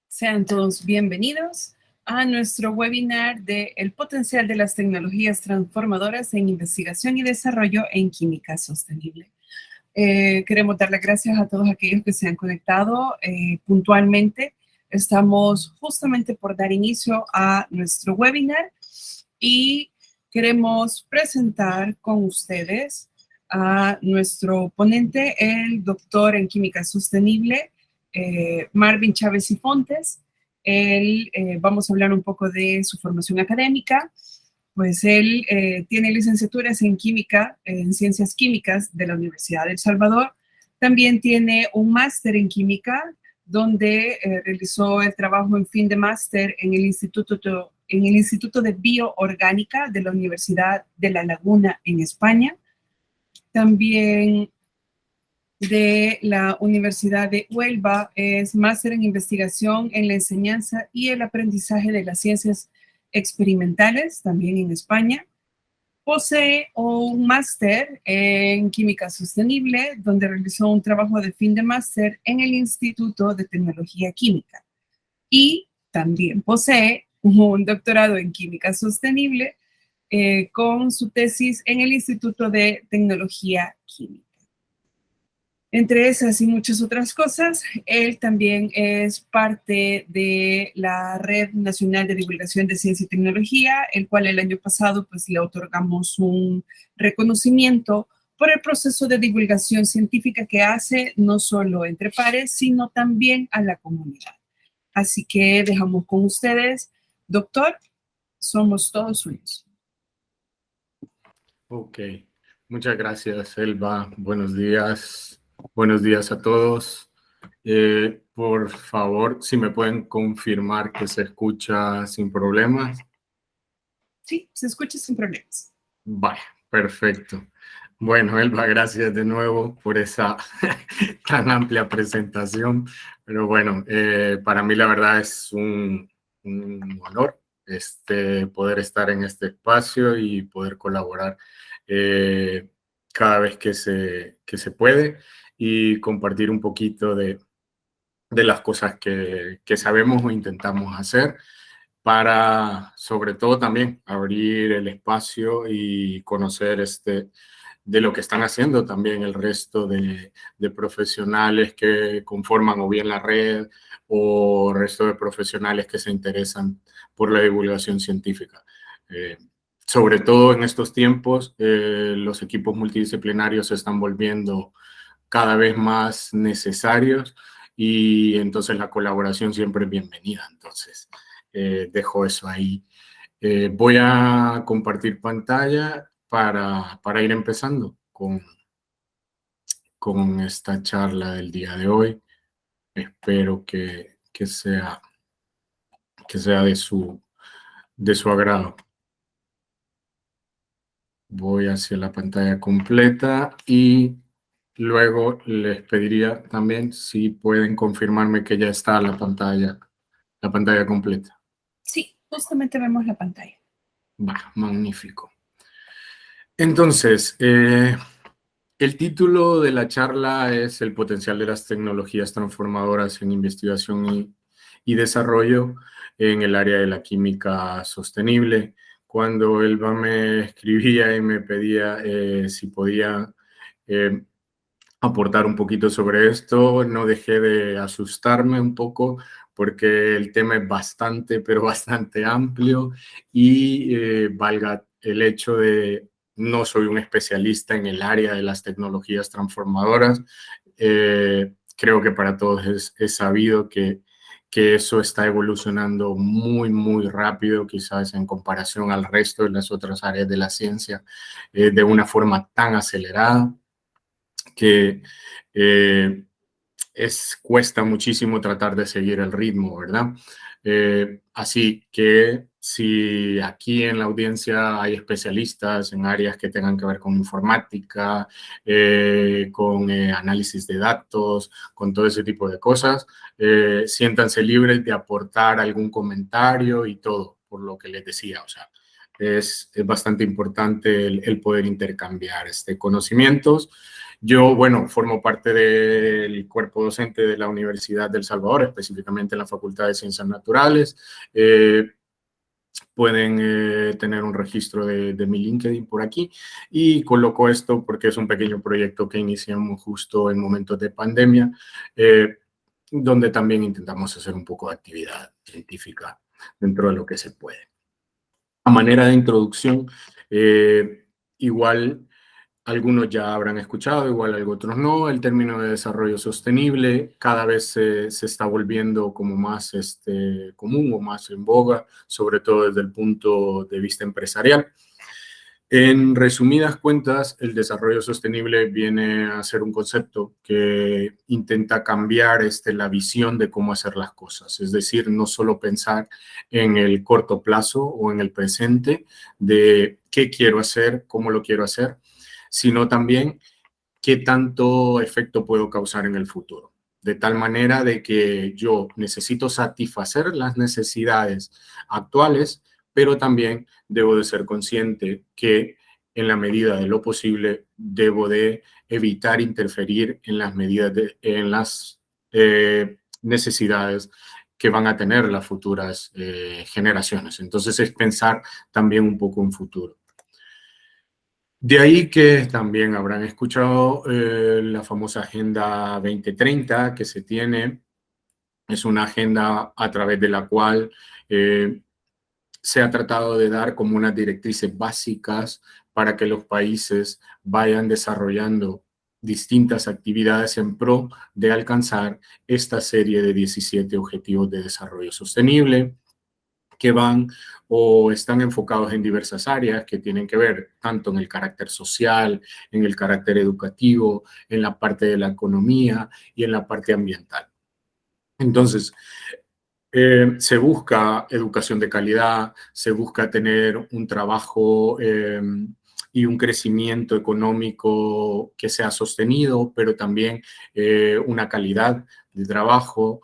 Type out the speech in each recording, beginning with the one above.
Sean todos bienvenidos a nuestro webinar de El potencial de las tecnologías transformadoras en investigación y desarrollo en química sostenible. Queremos dar las gracias a todos aquellos que se han conectado puntualmente. Estamos justamente por dar inicio a nuestro webinar y queremos presentar con ustedes a nuestro ponente, el doctor en química sostenible, Marvin Chávez y Fontes. Vamos a hablar un poco de su formación académica. Pues él tiene licenciaturas en química, en ciencias químicas de la Universidad de El Salvador. También tiene un máster en química, donde realizó el trabajo en fin de máster en el Instituto de Bioorgánica de la Universidad de La Laguna en España. También de la Universidad de Huelva es máster en investigación en la enseñanza y el aprendizaje de las ciencias experimentales, también en España. Posee un máster en química sostenible, donde realizó un trabajo de fin de máster en el Instituto de Tecnología Química. Y también posee un doctorado en química sostenible con su tesis en el Instituto de Tecnología Química. Entre esas y muchas otras cosas, él también es parte de la Red Nacional de Divulgación de Ciencia y Tecnología, el cual el año pasado pues le otorgamos un reconocimiento por el proceso de divulgación científica que hace no solo entre pares, sino también a la comunidad. Así que dejamos con ustedes, doctor, somos todos suyos. Ok, muchas gracias, Elba. Buenos días. Buenos días a todos. Por favor, si me pueden confirmar que se escucha sin problemas. Sí, se escucha sin problemas. Vale, perfecto. Bueno, Elba, gracias de nuevo por esa tan amplia presentación. Pero bueno, para mí la verdad es un honor poder estar en este espacio y poder colaborar cada vez que se puede y compartir un poquito de las cosas que sabemos o intentamos hacer para, sobre todo, también abrir el espacio y conocer de lo que están haciendo también el resto de profesionales que conforman o bien la red o resto de profesionales que se interesan por la divulgación científica. Sobre todo en estos tiempos, los equipos multidisciplinarios se están volviendo cada vez más necesarios y entonces la colaboración siempre es bienvenida. Entonces, dejo eso ahí. Voy a compartir pantalla para ir empezando con esta charla del día de hoy. Espero que sea de su agrado. Voy hacia la pantalla completa y luego les pediría también si pueden confirmarme que ya está la pantalla completa. Sí, justamente vemos la pantalla. Va, magnífico. Entonces, el título de la charla es El potencial de las tecnologías transformadoras en investigación y desarrollo en el área de la química sostenible. Cuando Elba me escribía y me pedía si podía aportar un poquito sobre esto, no dejé de asustarme un poco porque el tema es bastante, pero bastante amplio y valga el hecho de no soy un especialista en el área de las tecnologías transformadoras. Creo que para todos es sabido que eso está evolucionando muy, muy rápido, quizás en comparación al resto de las otras áreas de la ciencia, de una forma tan acelerada que cuesta muchísimo tratar de seguir el ritmo, ¿verdad? Así que si aquí en la audiencia hay especialistas en áreas que tengan que ver con informática, con análisis de datos, con todo ese tipo de cosas, siéntanse libres de aportar algún comentario y todo, por lo que les decía, o sea, es bastante importante el poder intercambiar conocimientos. Yo, bueno, formo parte del cuerpo docente de la Universidad del Salvador, específicamente en la Facultad de Ciencias Naturales. Pueden tener un registro de mi LinkedIn por aquí, y coloco esto porque es un pequeño proyecto que iniciamos justo en momentos de pandemia, donde también intentamos hacer un poco de actividad científica dentro de lo que se puede. A manera de introducción, igual algunos ya habrán escuchado, igual otros no, el término de desarrollo sostenible cada vez se está volviendo como más común o más en boga, sobre todo desde el punto de vista empresarial. En resumidas cuentas, el desarrollo sostenible viene a ser un concepto que intenta cambiar la visión de cómo hacer las cosas. Es decir, no solo pensar en el corto plazo o en el presente de qué quiero hacer, cómo lo quiero hacer, sino también qué tanto efecto puedo causar en el futuro. De tal manera de que yo necesito satisfacer las necesidades actuales, pero también debo de ser consciente que en la medida de lo posible debo de evitar interferir en las medidas en las necesidades que van a tener las futuras generaciones. Entonces es pensar también un poco en futuro. De ahí que también habrán escuchado la famosa Agenda 2030 que se tiene. Es una agenda a través de la cual se ha tratado de dar como unas directrices básicas para que los países vayan desarrollando distintas actividades en pro de alcanzar esta serie de 17 Objetivos de Desarrollo Sostenible, que van o están enfocados en diversas áreas que tienen que ver tanto en el carácter social, en el carácter educativo, en la parte de la economía y en la parte ambiental. Entonces, se busca educación de calidad, se busca tener un trabajo y un crecimiento económico que sea sostenido, pero también una calidad de trabajo,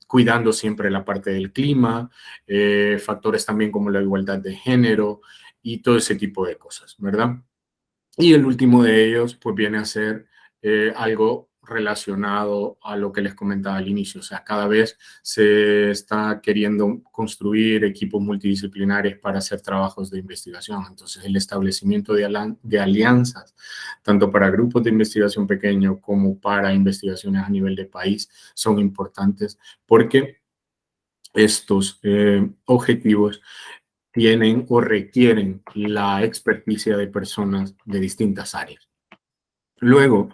cuidando siempre la parte del clima, factores también como la igualdad de género y todo ese tipo de cosas, ¿verdad? Y el último de ellos, pues viene a ser algo relacionado a lo que les comentaba al inicio. O sea, cada vez se está queriendo construir equipos multidisciplinares para hacer trabajos de investigación. Entonces, el establecimiento de alianzas, tanto para grupos de investigación pequeños como para investigaciones a nivel de país, son importantes porque estos objetivos tienen o requieren la experticia de personas de distintas áreas. Luego,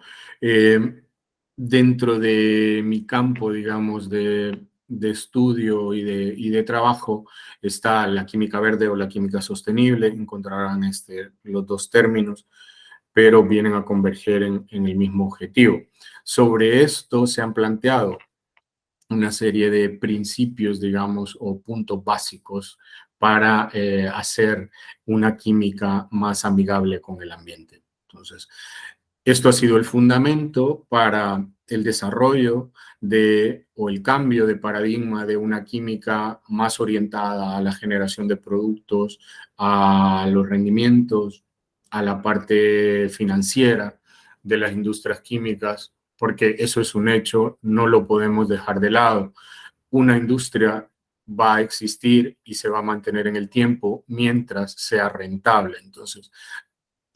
dentro de mi campo, digamos, de estudio y de trabajo, está la química verde o la química sostenible. Encontrarán los dos términos, pero vienen a converger en el mismo objetivo. Sobre esto se han planteado una serie de principios, digamos, o puntos básicos para hacer una química más amigable con el ambiente. Entonces, esto ha sido el fundamento para el desarrollo o el cambio de paradigma de una química más orientada a la generación de productos, a los rendimientos, a la parte financiera de las industrias químicas, porque eso es un hecho, no lo podemos dejar de lado. Una industria va a existir y se va a mantener en el tiempo mientras sea rentable. Entonces,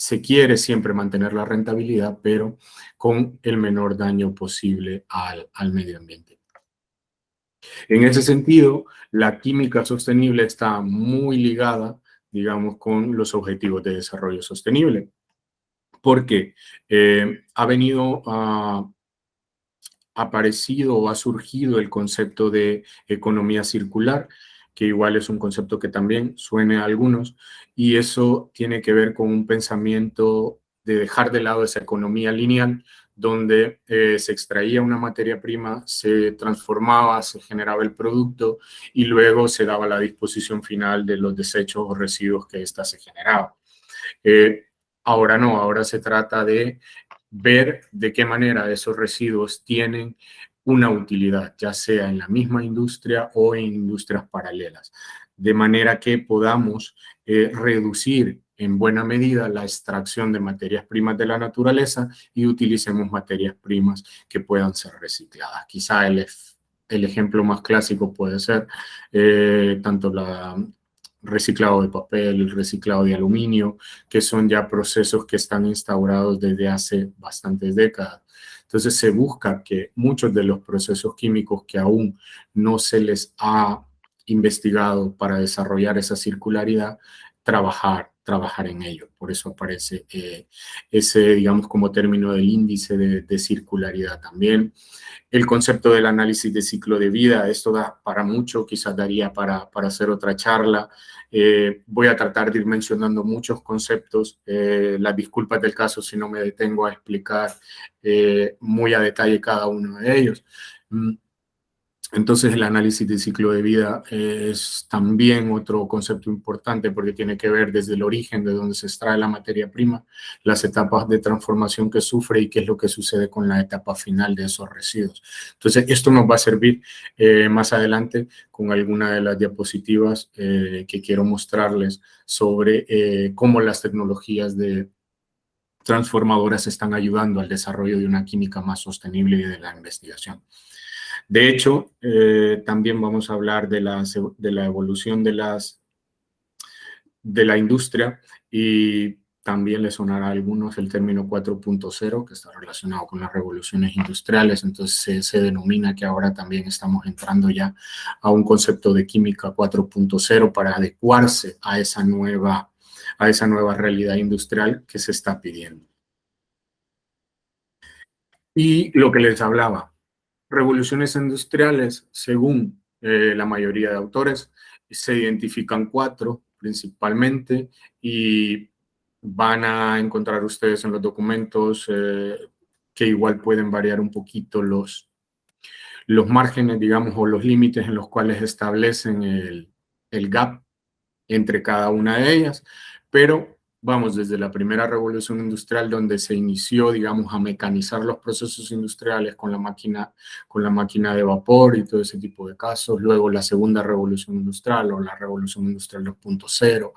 se quiere siempre mantener la rentabilidad, pero con el menor daño posible al medio ambiente. En ese sentido, la química sostenible está muy ligada, digamos, con los objetivos de desarrollo sostenible, porque ha venido aparecido o ha surgido el concepto de economía circular, que igual es un concepto que también suena a algunos, y eso tiene que ver con un pensamiento de dejar de lado esa economía lineal, donde se extraía una materia prima, se transformaba, se generaba el producto y luego se daba la disposición final de los desechos o residuos que ésta se generaba. Ahora no, ahora se trata de ver de qué manera esos residuos tienen una utilidad, ya sea en la misma industria o en industrias paralelas. de manera que podamos reducir en buena medida la extracción de materias primas de la naturaleza y utilicemos materias primas que puedan ser recicladas. Quizá el ejemplo más clásico puede ser tanto el reciclado de papel, el reciclado de aluminio, que son ya procesos que están instaurados desde hace bastantes décadas. Entonces se busca que muchos de los procesos químicos que aún no se les ha investigado para desarrollar esa circularidad, trabajar en ello. Por eso aparece ese, digamos, como término del índice de circularidad también. El concepto del análisis de ciclo de vida, esto da para mucho, quizás daría para hacer otra charla. Voy a tratar de ir mencionando muchos conceptos. Las disculpas del caso si no me detengo a explicar muy a detalle cada uno de ellos. Entonces el análisis de ciclo de vida es también otro concepto importante porque tiene que ver desde el origen de donde se extrae la materia prima, las etapas de transformación que sufre y qué es lo que sucede con la etapa final de esos residuos. Entonces esto nos va a servir más adelante con alguna de las diapositivas que quiero mostrarles sobre cómo las tecnologías transformadoras están ayudando al desarrollo de una química más sostenible y de la investigación. De hecho, también vamos a hablar de la evolución de la industria y también le sonará a algunos el término 4.0 que está relacionado con las revoluciones industriales. Entonces se denomina que ahora también estamos entrando ya a un concepto de química 4.0 para adecuarse a esa nueva realidad industrial que se está pidiendo. Y lo que les hablaba, revoluciones industriales, según la mayoría de autores, se identifican 4 principalmente y van a encontrar ustedes en los documentos que igual pueden variar un poquito los márgenes, digamos, o los límites en los cuales establecen el gap entre cada una de ellas, pero vamos desde la primera revolución industrial donde se inició, digamos, a mecanizar los procesos industriales con la máquina de vapor y todo ese tipo de casos, luego la segunda revolución industrial o la revolución industrial 2.0,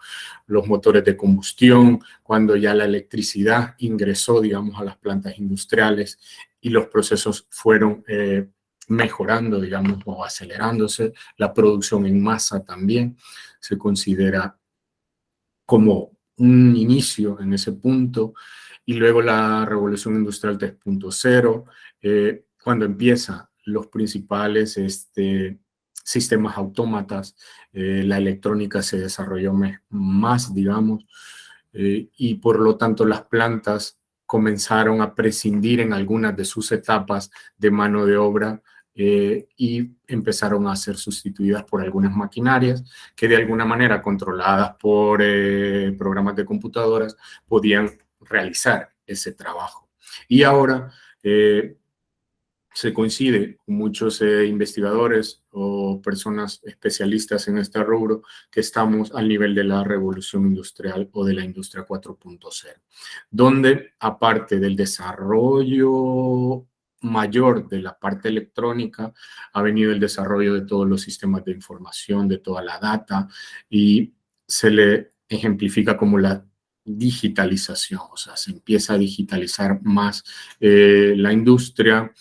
los motores de combustión, cuando ya la electricidad ingresó, digamos, a las plantas industriales y los procesos fueron mejorando, digamos, o acelerándose, la producción en masa también se considera como un inicio en ese punto, y luego la revolución industrial 3.0, cuando empiezan los principales sistemas autómatas, la electrónica se desarrolló más, digamos, y por lo tanto las plantas comenzaron a prescindir en algunas de sus etapas de mano de obra y empezaron a ser sustituidas por algunas maquinarias que de alguna manera controladas por programas de computadoras podían realizar ese trabajo. Y ahora se coincide con muchos investigadores o personas especialistas en este rubro que estamos al nivel de la revolución industrial o de la industria 4.0, donde aparte del desarrollo mayor de la parte electrónica, ha venido el desarrollo de todos los sistemas de información, de toda la data, y se le ejemplifica como la digitalización, o sea, se empieza a digitalizar más la industria,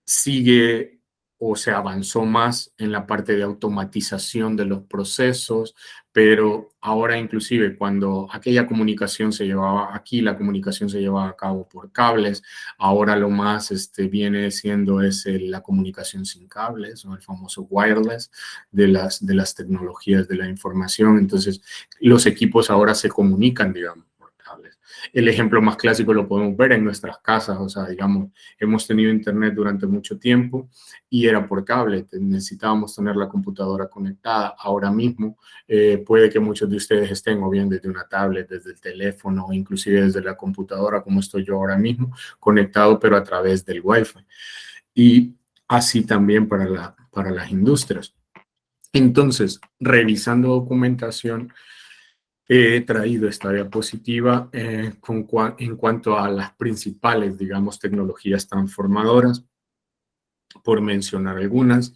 sigue o se avanzó más en la parte de automatización de los procesos, pero ahora inclusive cuando aquella comunicación se llevaba aquí, la comunicación se llevaba a cabo por cables, ahora lo más viene siendo la comunicación sin cables, o el famoso wireless de las tecnologías de la información. Entonces los equipos ahora se comunican, digamos, por cables. El ejemplo más clásico lo podemos ver en nuestras casas, o sea, digamos, hemos tenido internet durante mucho tiempo y era por cable, necesitábamos tener la computadora conectada. Ahora mismo puede que muchos de ustedes estén o bien desde una tablet, desde el teléfono, inclusive desde la computadora, como estoy yo ahora mismo, conectado, pero a través del Wi-Fi. Y así también para las industrias. Entonces, revisando documentación, he traído esta diapositiva en cuanto a las principales, digamos, tecnologías transformadoras, por mencionar algunas.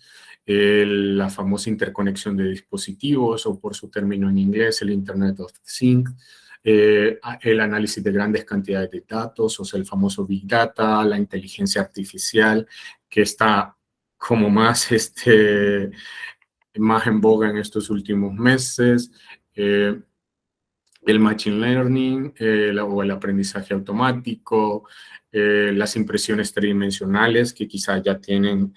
la famosa interconexión de dispositivos, o por su término en inglés, el Internet of Things, el análisis de grandes cantidades de datos, o sea, el famoso Big Data, la inteligencia artificial, que está como más en boga en estos últimos meses, el Machine Learning, o el aprendizaje automático, las impresiones tridimensionales, que quizás ya tienen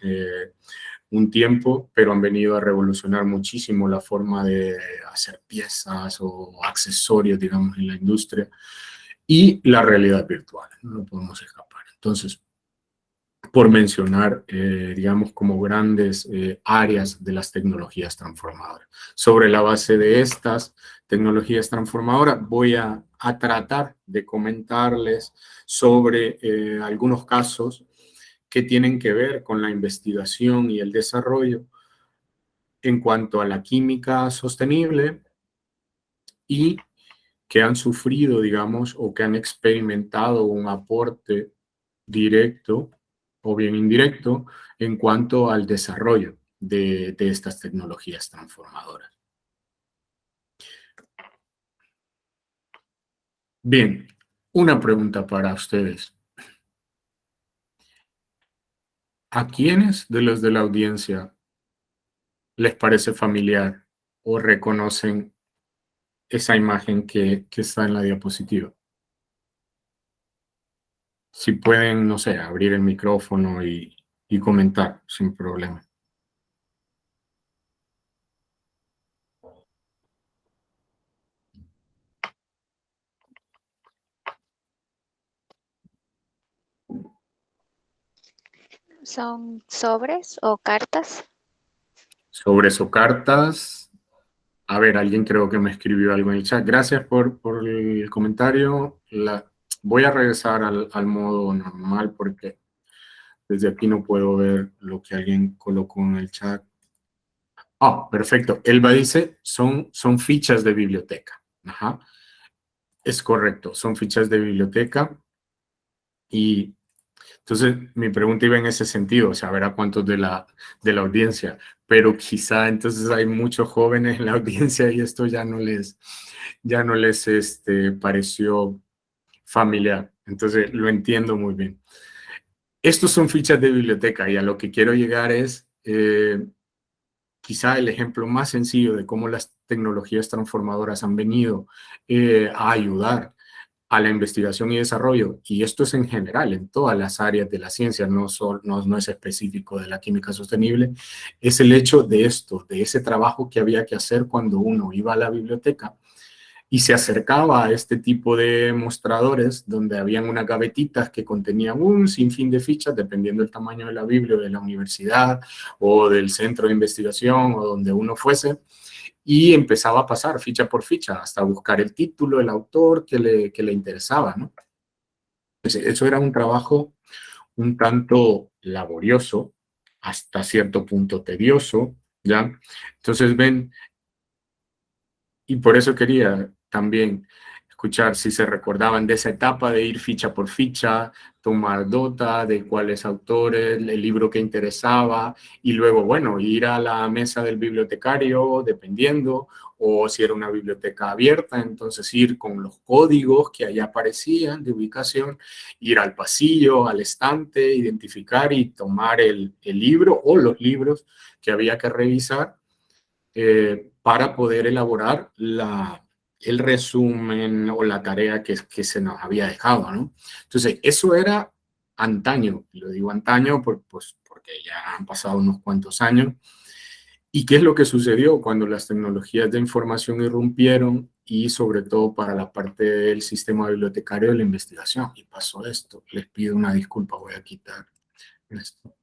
un tiempo, pero han venido a revolucionar muchísimo la forma de hacer piezas o accesorios, digamos, en la industria, y la realidad virtual, no lo podemos escapar. Entonces, por mencionar, digamos, como grandes áreas de las tecnologías transformadoras. Sobre la base de estas tecnologías transformadoras, voy a tratar de comentarles sobre algunos casos que tienen que ver con la investigación y el desarrollo en cuanto a la química sostenible, y que han sufrido, digamos, o que han experimentado un aporte directo o bien indirecto en cuanto al desarrollo de estas tecnologías transformadoras. Bien, una pregunta para ustedes. ¿A quiénes de los de la audiencia les parece familiar o reconocen esa imagen que está en la diapositiva? Si pueden, no sé, abrir el micrófono y comentar sin problema. ¿Son sobres o cartas? Sobres o cartas. A ver, alguien creo que me escribió algo en el chat. Gracias por el comentario. Voy a regresar al modo normal porque desde aquí no puedo ver lo que alguien colocó en el chat. Ah, perfecto. Elba dice, son fichas de biblioteca. Ajá. Es correcto, son fichas de biblioteca. Y entonces mi pregunta iba en ese sentido, o sea, a ver a cuántos de la audiencia, pero quizá entonces hay muchos jóvenes en la audiencia y esto ya no les pareció familiar. Entonces lo entiendo muy bien. Estos son fichas de biblioteca, y a lo que quiero llegar es quizá el ejemplo más sencillo de cómo las tecnologías transformadoras han venido a ayudar a la investigación y desarrollo, y esto es en general, en todas las áreas de la ciencia, no es específico de la química sostenible, es el hecho de ese trabajo que había que hacer cuando uno iba a la biblioteca y se acercaba a este tipo de mostradores donde habían unas gavetitas que contenían un sinfín de fichas, dependiendo del tamaño de la biblia, de la universidad o del centro de investigación o donde uno fuese, y empezaba a pasar ficha por ficha hasta buscar el título, el autor que le interesaba, ¿no? Entonces, eso era un trabajo un tanto laborioso, hasta cierto punto tedioso, ¿ya? Entonces, ven, y por eso quería también escuchar si se recordaban de esa etapa de ir ficha por ficha, tomar nota de cuáles autores, el libro que interesaba, y luego, bueno, ir a la mesa del bibliotecario, dependiendo, o si era una biblioteca abierta, entonces ir con los códigos que allá aparecían de ubicación, ir al pasillo, al estante, identificar y tomar el libro o los libros que había que revisar para poder elaborar el resumen o la tarea que se nos había dejado, ¿no? Entonces, eso era antaño, lo digo antaño pues, porque ya han pasado unos cuantos años. ¿Y qué es lo que sucedió cuando las tecnologías de información irrumpieron, y sobre todo para la parte del sistema bibliotecario de la investigación? Y pasó esto. Les pido una disculpa, voy a quitar esto.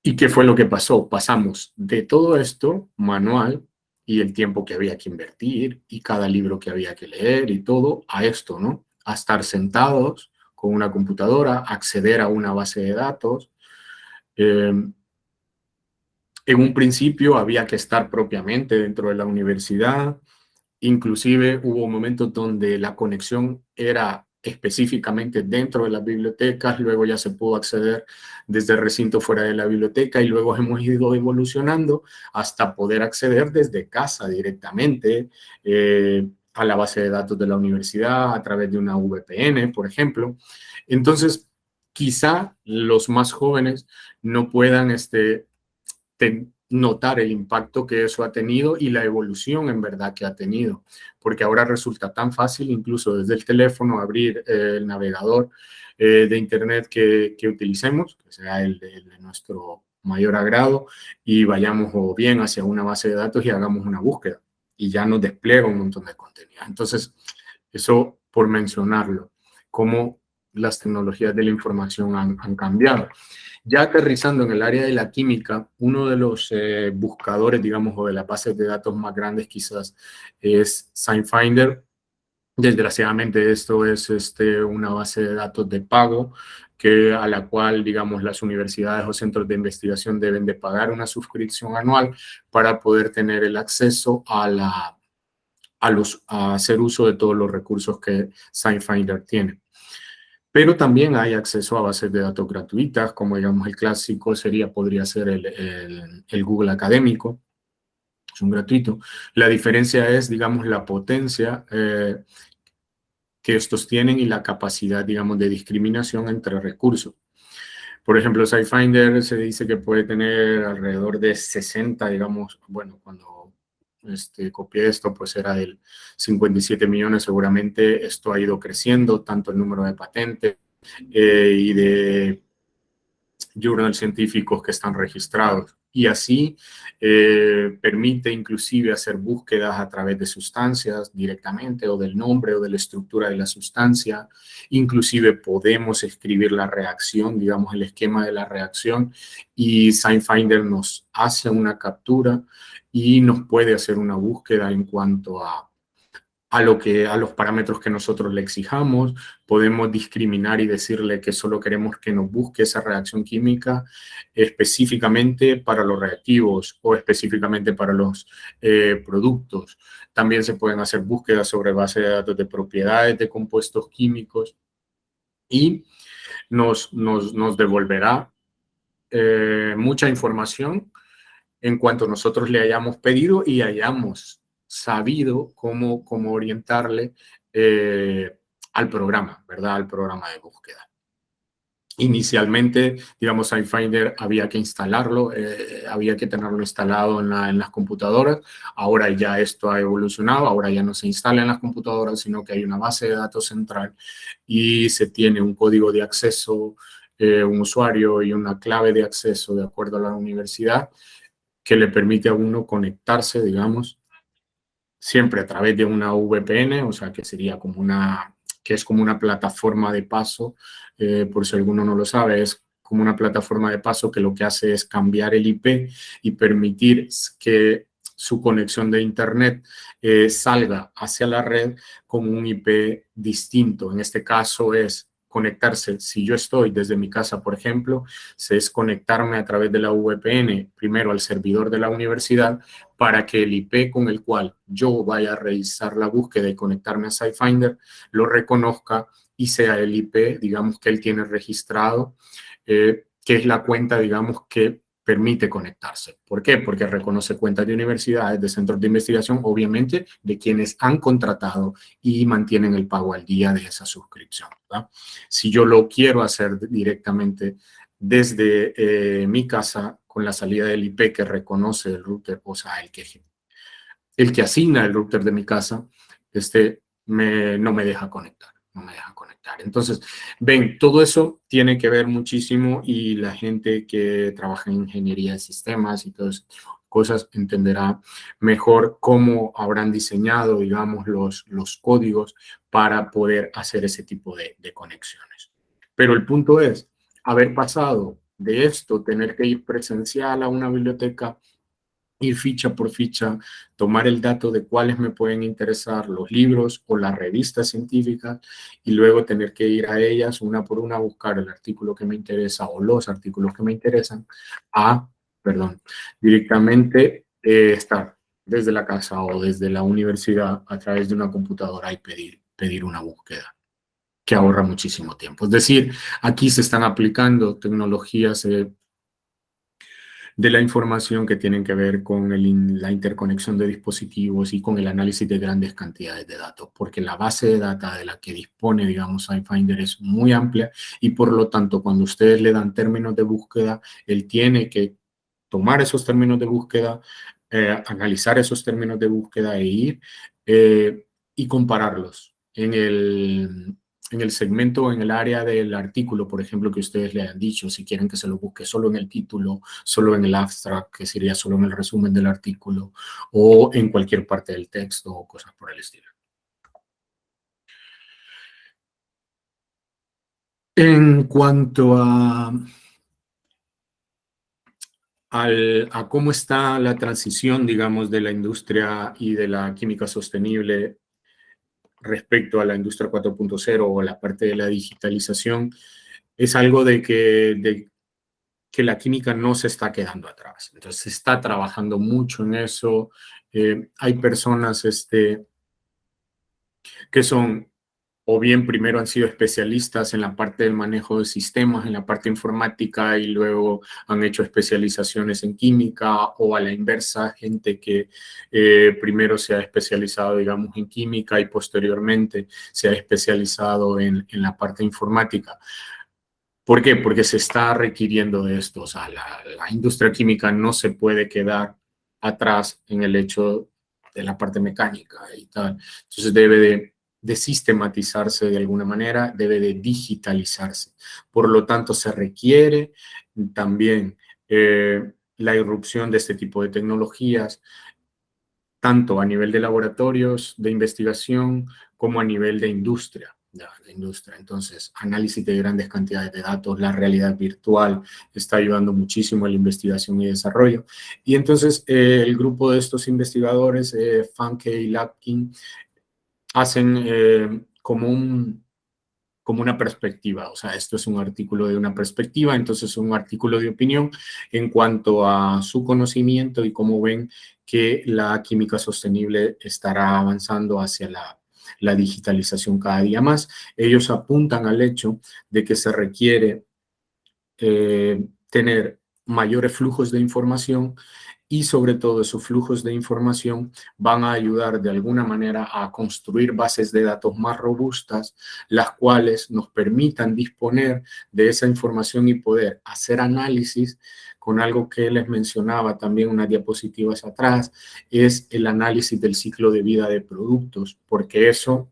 ¿Y qué fue lo que pasó? Pasamos de todo esto manual y el tiempo que había que invertir y cada libro que había que leer y todo, a esto, ¿no? A estar sentados con una computadora, acceder a una base de datos. En un principio había que estar propiamente dentro de la universidad. Inclusive hubo momentos donde la conexión era específicamente dentro de las bibliotecas, luego ya se pudo acceder desde el recinto fuera de la biblioteca y luego hemos ido evolucionando hasta poder acceder desde casa directamente a la base de datos de la universidad a través de una VPN, por ejemplo. Entonces, quizá los más jóvenes no puedan notar el impacto que eso ha tenido y la evolución en verdad que ha tenido, porque ahora resulta tan fácil incluso desde el teléfono abrir el navegador de internet que utilicemos, que sea el de nuestro mayor agrado, y vayamos o bien hacia una base de datos y hagamos una búsqueda y ya nos despliega un montón de contenido. Entonces, eso por mencionarlo, cómo las tecnologías de la información han cambiado. Ya aterrizando en el área de la química, uno de los buscadores, digamos, o de las bases de datos más grandes quizás es SciFinder. Desgraciadamente esto es una base de datos de pago a la cual, digamos, las universidades o centros de investigación deben de pagar una suscripción anual para poder tener el acceso a hacer uso de todos los recursos que SciFinder tiene. Pero también hay acceso a bases de datos gratuitas, como digamos el clásico podría ser el Google Académico, es un gratuito. La diferencia es, digamos, la potencia que estos tienen y la capacidad, digamos, de discriminación entre recursos. Por ejemplo, SciFinder se dice que puede tener alrededor de 60, digamos, bueno, cuando copié esto, pues era del 57 millones, seguramente esto ha ido creciendo, tanto el número de patentes y de journals científicos que están registrados. Y así permite inclusive hacer búsquedas a través de sustancias directamente o del nombre o de la estructura de la sustancia. Inclusive podemos escribir la reacción, digamos el esquema de la reacción y SciFinder nos hace una captura y nos puede hacer una búsqueda en cuanto a los parámetros que nosotros le exijamos. Podemos discriminar y decirle que solo queremos que nos busque esa reacción química específicamente para los reactivos o específicamente para los productos. También se pueden hacer búsquedas sobre base de datos de propiedades de compuestos químicos y nos devolverá mucha información en cuanto nosotros le hayamos pedido y hayamos sabido cómo orientarle al programa, ¿verdad? Al programa de búsqueda. Inicialmente, digamos, SciFinder había que instalarlo, había que tenerlo instalado en las computadoras. Ahora ya esto ha evolucionado, ahora ya no se instala en las computadoras, sino que hay una base de datos central y se tiene un código de acceso, un usuario y una clave de acceso de acuerdo a la universidad que le permite a uno conectarse, digamos, siempre a través de una VPN, o sea, que sería como que es como una plataforma de paso, por si alguno no lo sabe, es como una plataforma de paso que lo que hace es cambiar el IP y permitir que su conexión de Internet salga hacia la red con un IP distinto. En este caso es conectarse, si yo estoy desde mi casa, por ejemplo, es conectarme a través de la VPN, primero al servidor de la universidad, para que el IP con el cual yo vaya a realizar la búsqueda y conectarme a SciFinder lo reconozca y sea el IP, digamos, que él tiene registrado, que es la cuenta, digamos, que permite conectarse. ¿Por qué? Porque reconoce cuentas de universidades, de centros de investigación, obviamente, de quienes han contratado y mantienen el pago al día de esa suscripción, ¿verdad? Si yo lo quiero hacer directamente desde mi casa con la salida del IP que reconoce el router, o sea, el que asigna el router de mi casa, no me deja conectar. No me deja conectar. Entonces, ven, todo eso tiene que ver muchísimo y la gente que trabaja en ingeniería de sistemas y todas esas cosas entenderá mejor cómo habrán diseñado, digamos, los códigos para poder hacer ese tipo de conexiones. Pero el punto es, haber pasado de esto, tener que ir presencial a una biblioteca, ir ficha por ficha, tomar el dato de cuáles me pueden interesar, los libros o las revistas científicas, y luego tener que ir a ellas una por una a buscar el artículo que me interesa o los artículos que me interesan, directamente estar desde la casa o desde la universidad a través de una computadora y pedir una búsqueda. que ahorra muchísimo tiempo. Es decir, aquí se están aplicando tecnologías de la información que tienen que ver con la interconexión de dispositivos y con el análisis de grandes cantidades de datos, porque la base de datos de la que dispone, digamos, SciFinder es muy amplia y por lo tanto, cuando ustedes le dan términos de búsqueda, él tiene que tomar esos términos de búsqueda, analizar esos términos de búsqueda e ir y compararlos en el segmento o en el área del artículo, por ejemplo, que ustedes le hayan dicho, si quieren que se lo busque solo en el título, solo en el abstract, que sería solo en el resumen del artículo, o en cualquier parte del texto o cosas por el estilo. En cuanto a cómo está la transición, digamos, de la industria y de la química sostenible respecto a la industria 4.0 o la parte de la digitalización, es algo de que la química no se está quedando atrás. Entonces, se está trabajando mucho en eso. Hay personas que son, o bien primero han sido especialistas en la parte del manejo de sistemas, en la parte informática, y luego han hecho especializaciones en química, o a la inversa, gente que primero se ha especializado, digamos, en química y posteriormente se ha especializado en la parte informática. ¿Por qué? Porque se está requiriendo de esto. O sea, la industria química no se puede quedar atrás en el hecho de la parte mecánica y tal. Entonces debe de sistematizarse de alguna manera, debe de digitalizarse. Por lo tanto, se requiere también la irrupción de este tipo de tecnologías, tanto a nivel de laboratorios de investigación como a nivel de industria. Entonces, análisis de grandes cantidades de datos, la realidad virtual está ayudando muchísimo a la investigación y desarrollo. Y entonces, el grupo de estos investigadores, Funke y Lapkin, hacen como una perspectiva. O sea, esto es un artículo de una perspectiva, entonces es un artículo de opinión en cuanto a su conocimiento y cómo ven que la química sostenible estará avanzando hacia la digitalización cada día más. Ellos apuntan al hecho de que se requiere tener mayores flujos de información, y sobre todo esos flujos de información van a ayudar de alguna manera a construir bases de datos más robustas, las cuales nos permitan disponer de esa información y poder hacer análisis con algo que les mencionaba también unas diapositivas atrás, es el análisis del ciclo de vida de productos, porque eso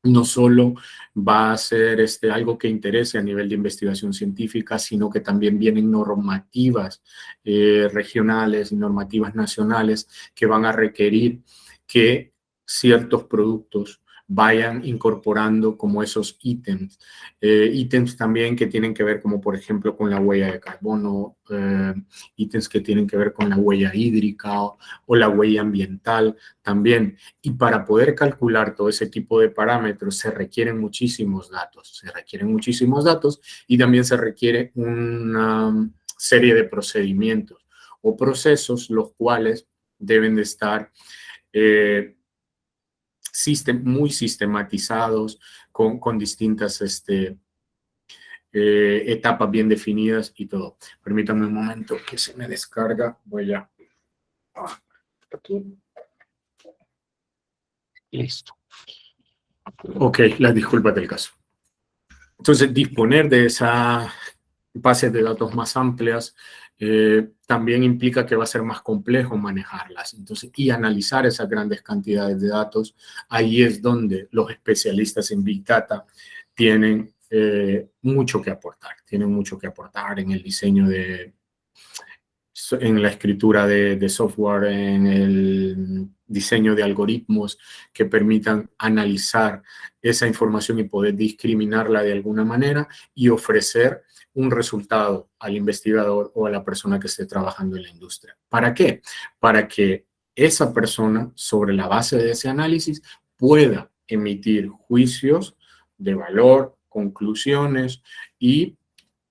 no solo va a ser algo que interese a nivel de investigación científica, sino que también vienen normativas regionales y normativas nacionales que van a requerir que ciertos productos vayan incorporando como esos ítems. Ítems también que tienen que ver como por ejemplo con la huella de carbono, ítems que tienen que ver con la huella hídrica o la huella ambiental también. Y para poder calcular todo ese tipo de parámetros se requieren muchísimos datos, y también se requiere una serie de procedimientos o procesos los cuales deben de estar muy sistematizados con distintas etapas bien definidas y todo. Permítanme un momento que se me descarga. Voy a... aquí. Listo. Ok, las disculpas del caso. Entonces, disponer de esa bases de datos más amplias también implica que va a ser más complejo manejarlas. Entonces, y analizar esas grandes cantidades de datos, ahí es donde los especialistas en Big Data tienen mucho que aportar. Tienen mucho que aportar en el diseño en la escritura de software, en el diseño de algoritmos que permitan analizar esa información y poder discriminarla de alguna manera y ofrecer un resultado al investigador o a la persona que esté trabajando en la industria. ¿Para qué? Para que esa persona, sobre la base de ese análisis, pueda emitir juicios de valor, conclusiones y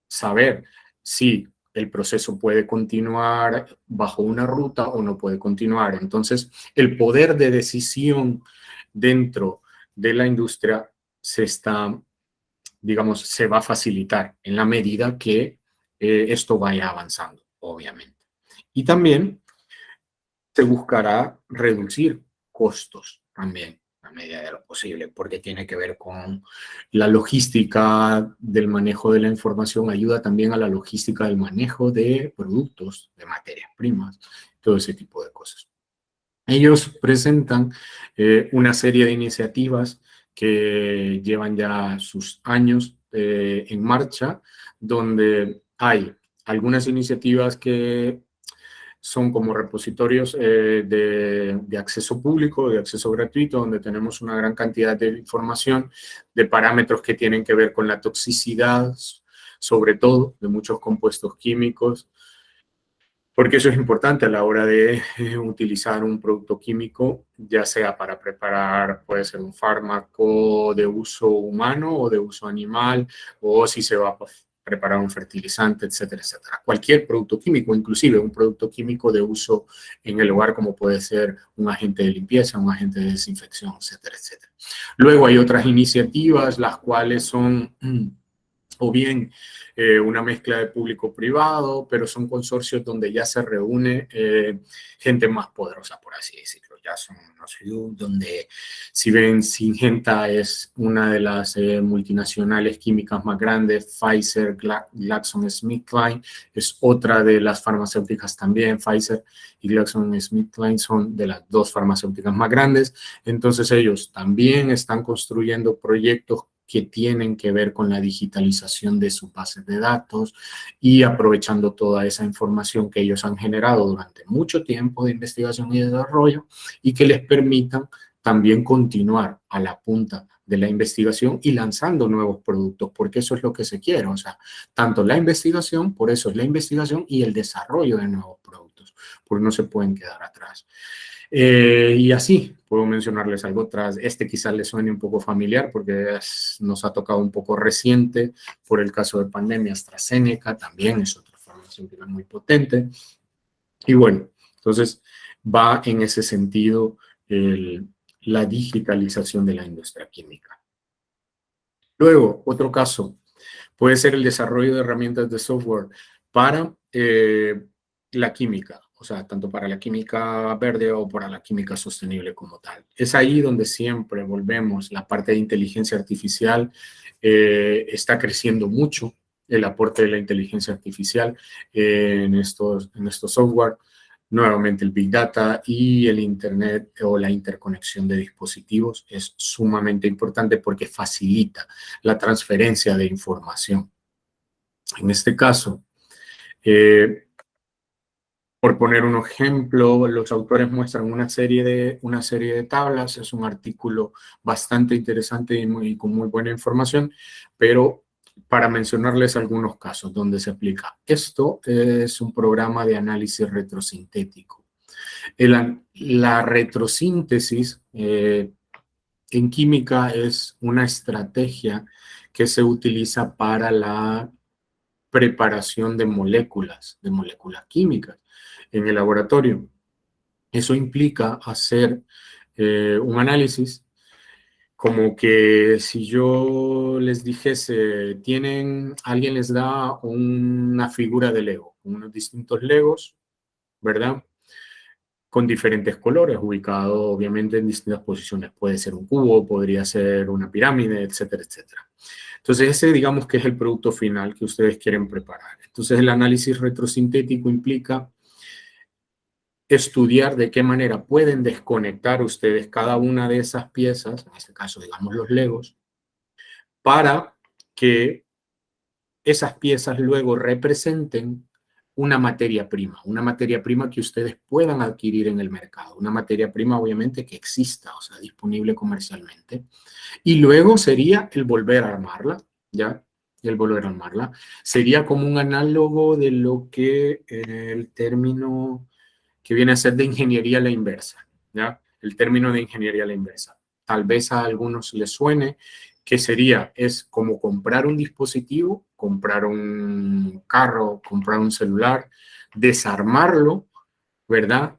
saber si el proceso puede continuar bajo una ruta o no puede continuar. Entonces, el poder de decisión dentro de la industria se está digamos, se va a facilitar en la medida que esto vaya avanzando, obviamente. Y también se buscará reducir costos también a medida de lo posible, porque tiene que ver con la logística del manejo de la información, ayuda también a la logística del manejo de productos, de materias primas, todo ese tipo de cosas. Ellos presentan una serie de iniciativas que llevan ya sus años en marcha, donde hay algunas iniciativas que son como repositorios de acceso público, de acceso gratuito, donde tenemos una gran cantidad de información, de parámetros que tienen que ver con la toxicidad, sobre todo de muchos compuestos químicos, porque eso es importante a la hora de utilizar un producto químico, ya sea para preparar, puede ser un fármaco de uso humano o de uso animal, o si se va a preparar un fertilizante, etcétera, etcétera. Cualquier producto químico, inclusive un producto químico de uso en el hogar, como puede ser un agente de limpieza, un agente de desinfección, etcétera, etcétera. Luego hay otras iniciativas, las cuales son o bien una mezcla de público-privado, pero son consorcios donde ya se reúne gente más poderosa, por así decirlo. Ya son unos donde, si ven, Syngenta es una de las multinacionales químicas más grandes, Pfizer, GlaxoSmithKline es otra de las farmacéuticas también, Pfizer y GlaxoSmithKline son de las dos farmacéuticas más grandes, entonces ellos también están construyendo proyectos que tienen que ver con la digitalización de sus bases de datos y aprovechando toda esa información que ellos han generado durante mucho tiempo de investigación y desarrollo y que les permitan también continuar a la punta de la investigación y lanzando nuevos productos, porque eso es lo que se quiere, o sea, tanto la investigación, por eso es la investigación y el desarrollo de nuevos productos, porque no se pueden quedar atrás. Y así, puedo mencionarles algo tras, quizás les suene un poco familiar porque nos ha tocado un poco reciente por el caso de pandemia. AstraZeneca también es otra farmacéutica muy potente. Y bueno, entonces va en ese sentido la digitalización de la industria química. Luego, otro caso puede ser el desarrollo de herramientas de software para la química, o sea, tanto para la química verde o para la química sostenible como tal. Es ahí donde siempre volvemos, la parte de inteligencia artificial está creciendo mucho, el aporte de la inteligencia artificial en estos software, nuevamente el Big Data y el Internet o la interconexión de dispositivos es sumamente importante porque facilita la transferencia de información. En este caso, por poner un ejemplo, los autores muestran una serie de tablas, es un artículo bastante interesante y con muy buena información, pero para mencionarles algunos casos donde se aplica. Esto es un programa de análisis retrosintético. La retrosíntesis en química es una estrategia que se utiliza para la preparación de moléculas químicas en el laboratorio. Eso implica hacer un análisis como que si yo les dijese, alguien les da una figura de Lego, unos distintos Legos, ¿verdad? Con diferentes colores, ubicado obviamente en distintas posiciones. Puede ser un cubo, podría ser una pirámide, etcétera, etcétera. Entonces, ese digamos que es el producto final que ustedes quieren preparar. Entonces, el análisis retrosintético implica estudiar de qué manera pueden desconectar ustedes cada una de esas piezas, en este caso, digamos, los Legos, para que esas piezas luego representen una materia prima que ustedes puedan adquirir en el mercado, una materia prima obviamente que exista, o sea, disponible comercialmente. Y luego sería el volver a armarla, ¿ya? El volver a armarla. Sería como un análogo de lo que el término que viene a ser de ingeniería a la inversa, ¿ya? El término de ingeniería a la inversa. Tal vez a algunos les suene que es como comprar un dispositivo, comprar un carro, comprar un celular, desarmarlo, ¿verdad?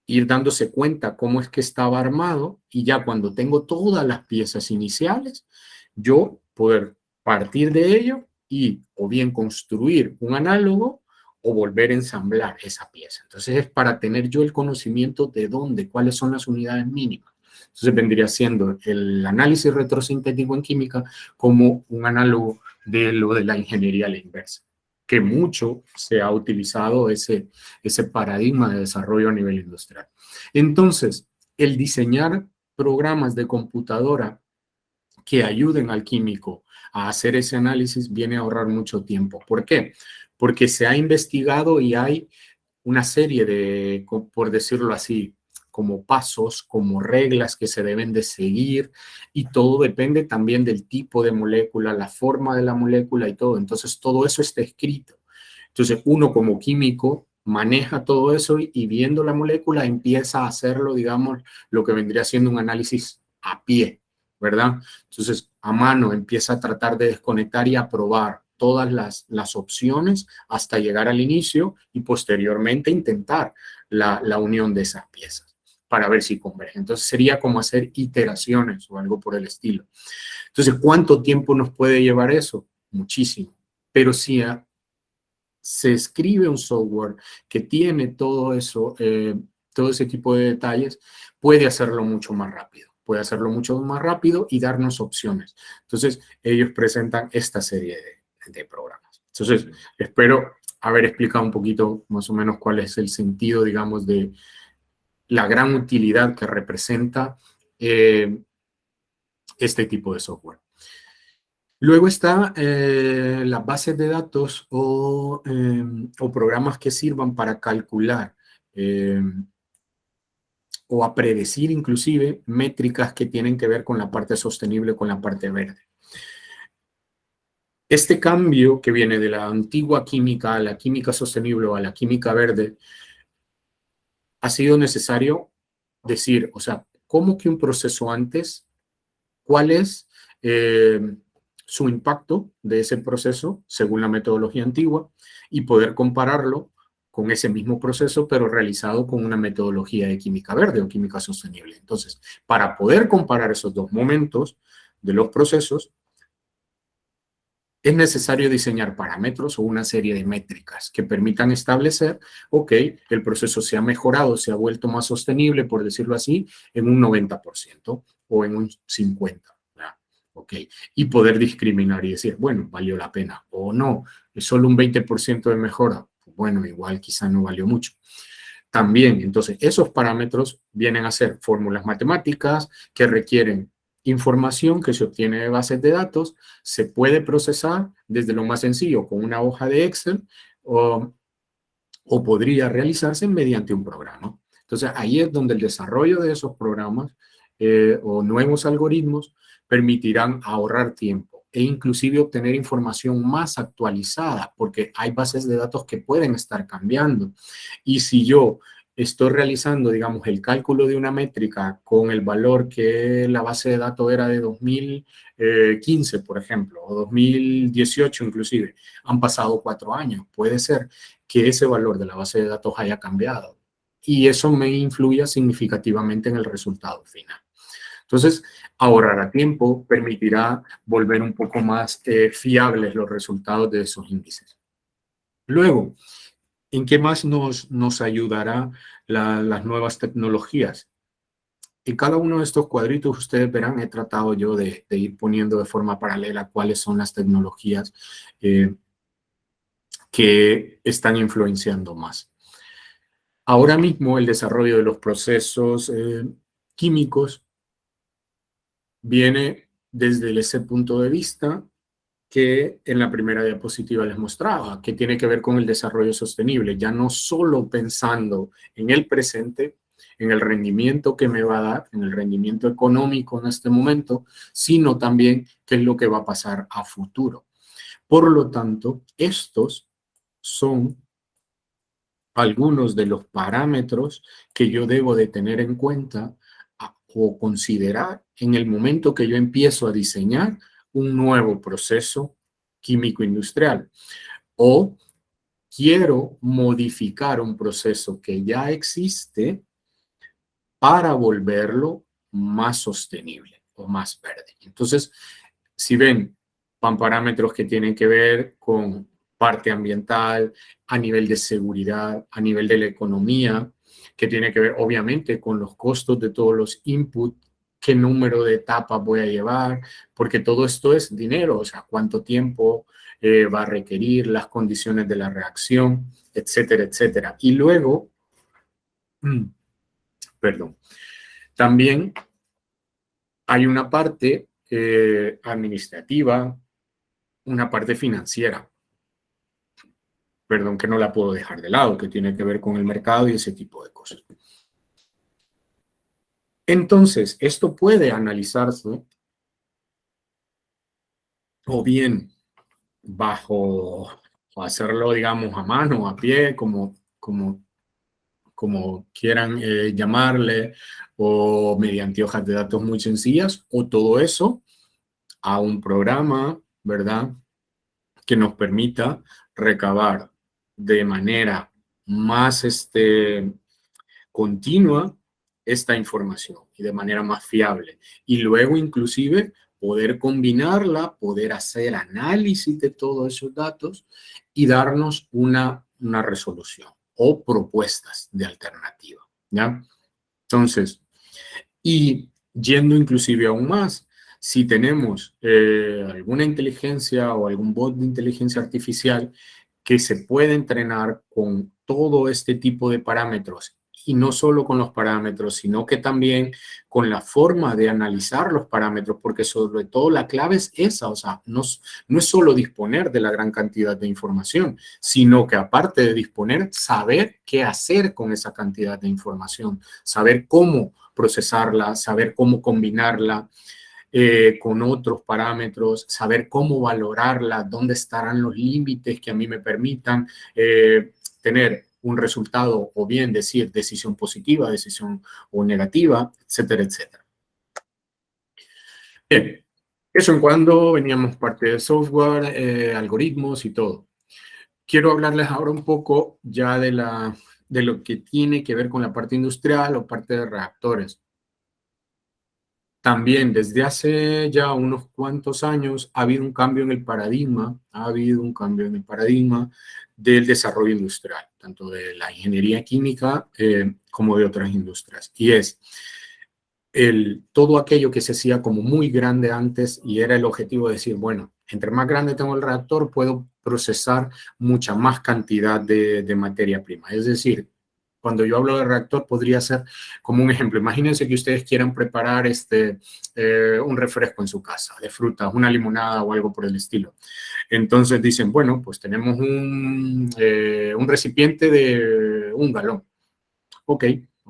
Ir dándose cuenta cómo es que estaba armado y ya cuando tengo todas las piezas iniciales, yo poder partir de ello y o bien construir un análogo o volver a ensamblar esa pieza. Entonces es para tener yo el conocimiento de dónde, cuáles son las unidades mínimas. Entonces vendría siendo el análisis retrosintético en química como un análogo de lo de la ingeniería a la inversa, que mucho se ha utilizado ese paradigma de desarrollo a nivel industrial. Entonces, el diseñar programas de computadora que ayuden al químico a hacer ese análisis viene a ahorrar mucho tiempo. ¿Por qué? Porque se ha investigado y hay una serie de, por decirlo así, como pasos, como reglas que se deben de seguir, y todo depende también del tipo de molécula, la forma de la molécula y todo. Entonces, todo eso está escrito. Entonces, uno como químico maneja todo eso y viendo la molécula empieza a hacerlo, digamos, lo que vendría siendo un análisis a pie, ¿verdad? Entonces, a mano empieza a tratar de desconectar y a probar todas las opciones hasta llegar al inicio y posteriormente intentar la unión de esas piezas para ver si convergen. Entonces, sería como hacer iteraciones o algo por el estilo. Entonces, ¿cuánto tiempo nos puede llevar eso? Muchísimo. Pero si se escribe un software que tiene todo eso, todo ese tipo de detalles, puede hacerlo mucho más rápido. Puede hacerlo mucho más rápido y darnos opciones. Entonces, ellos presentan esta serie de programas. Entonces, espero haber explicado un poquito más o menos cuál es el sentido, digamos, de la gran utilidad que representa este tipo de software. Luego está las bases de datos o programas que sirvan para calcular o a predecir inclusive métricas que tienen que ver con la parte sostenible, con la parte verde. Este cambio que viene de la antigua química a la química sostenible o a la química verde ha sido necesario decir, o sea, ¿cómo que un proceso antes? ¿Cuál es su impacto de ese proceso según la metodología antigua y poder compararlo con ese mismo proceso, pero realizado con una metodología de química verde o química sostenible? Entonces, para poder comparar esos dos momentos de los procesos, es necesario diseñar parámetros o una serie de métricas que permitan establecer, ok, el proceso se ha mejorado, se ha vuelto más sostenible, por decirlo así, en un 90% o en un 50%. Ok, y poder discriminar y decir, bueno, valió la pena o no, es solo un 20% de mejora, bueno, igual quizá no valió mucho. También, entonces, esos parámetros vienen a ser fórmulas matemáticas que requieren información que se obtiene de bases de datos, se puede procesar desde lo más sencillo con una hoja de Excel o podría realizarse mediante un programa. Entonces, ahí es donde el desarrollo de esos programas o nuevos algoritmos permitirán ahorrar tiempo e inclusive obtener información más actualizada, porque hay bases de datos que pueden estar cambiando. Y si yo estoy realizando, digamos, el cálculo de una métrica con el valor que la base de datos era de 2015, por ejemplo, o 2018 inclusive, han pasado 4 años, puede ser que ese valor de la base de datos haya cambiado y eso me influya significativamente en el resultado final. Entonces, ahorrará tiempo, permitirá volver un poco más fiables los resultados de esos índices. Luego, ¿en qué más nos ayudará las nuevas tecnologías? En cada uno de estos cuadritos, ustedes verán, he tratado yo de ir poniendo de forma paralela cuáles son las tecnologías que están influenciando más. Ahora mismo el desarrollo de los procesos químicos viene desde ese punto de vista que en la primera diapositiva les mostraba, que tiene que ver con el desarrollo sostenible, ya no solo pensando en el presente, en el rendimiento que me va a dar, en el rendimiento económico en este momento, sino también qué es lo que va a pasar a futuro. Por lo tanto, estos son algunos de los parámetros que yo debo de tener en cuenta o considerar en el momento que yo empiezo a diseñar un nuevo proceso químico industrial o quiero modificar un proceso que ya existe para volverlo más sostenible o más verde. Entonces, si ven, parámetros que tienen que ver con parte ambiental, a nivel de seguridad, a nivel de la economía, que tiene que ver obviamente con los costos de todos los inputs, qué número de etapas voy a llevar, porque todo esto es dinero, o sea, cuánto tiempo va a requerir, las condiciones de la reacción, etcétera, etcétera. Y luego, perdón, también hay una parte administrativa, una parte financiera, perdón, que no la puedo dejar de lado, que tiene que ver con el mercado y ese tipo de cosas. Entonces, esto puede analizarse o bien bajo, o hacerlo, digamos, a mano, a pie, como quieran llamarle, o mediante hojas de datos muy sencillas, o todo eso a un programa, ¿verdad?, que nos permita recabar de manera más continua esta información y de manera más fiable. Y luego inclusive poder combinarla, poder hacer análisis de todos esos datos y darnos una resolución o propuestas de alternativa, ¿ya? Entonces, y yendo inclusive aún más, si tenemos alguna inteligencia o algún bot de inteligencia artificial que se puede entrenar con todo este tipo de parámetros, y no solo con los parámetros, sino que también con la forma de analizar los parámetros, porque sobre todo la clave es esa, o sea, no es solo disponer de la gran cantidad de información, sino que aparte de disponer, saber qué hacer con esa cantidad de información, saber cómo procesarla, saber cómo combinarla con otros parámetros, saber cómo valorarla, dónde estarán los límites que a mí me permitan tener un resultado o bien decir decisión positiva, decisión o negativa, etcétera, etcétera. Bien, eso en cuando veníamos parte de software, algoritmos y todo. Quiero hablarles ahora un poco ya de lo que tiene que ver con la parte industrial o parte de reactores. También desde hace ya unos cuantos años ha habido un cambio en el paradigma, del desarrollo industrial, tanto de la ingeniería química como de otras industrias. Y es todo aquello que se hacía como muy grande antes y era el objetivo de decir, bueno, entre más grande tengo el reactor, puedo procesar mucha más cantidad de materia prima. Es decir, cuando yo hablo de reactor, podría ser como un ejemplo. Imagínense que ustedes quieran preparar un refresco en su casa, de frutas, una limonada o algo por el estilo. Entonces dicen, bueno, pues tenemos un recipiente de 1 galón. Ok,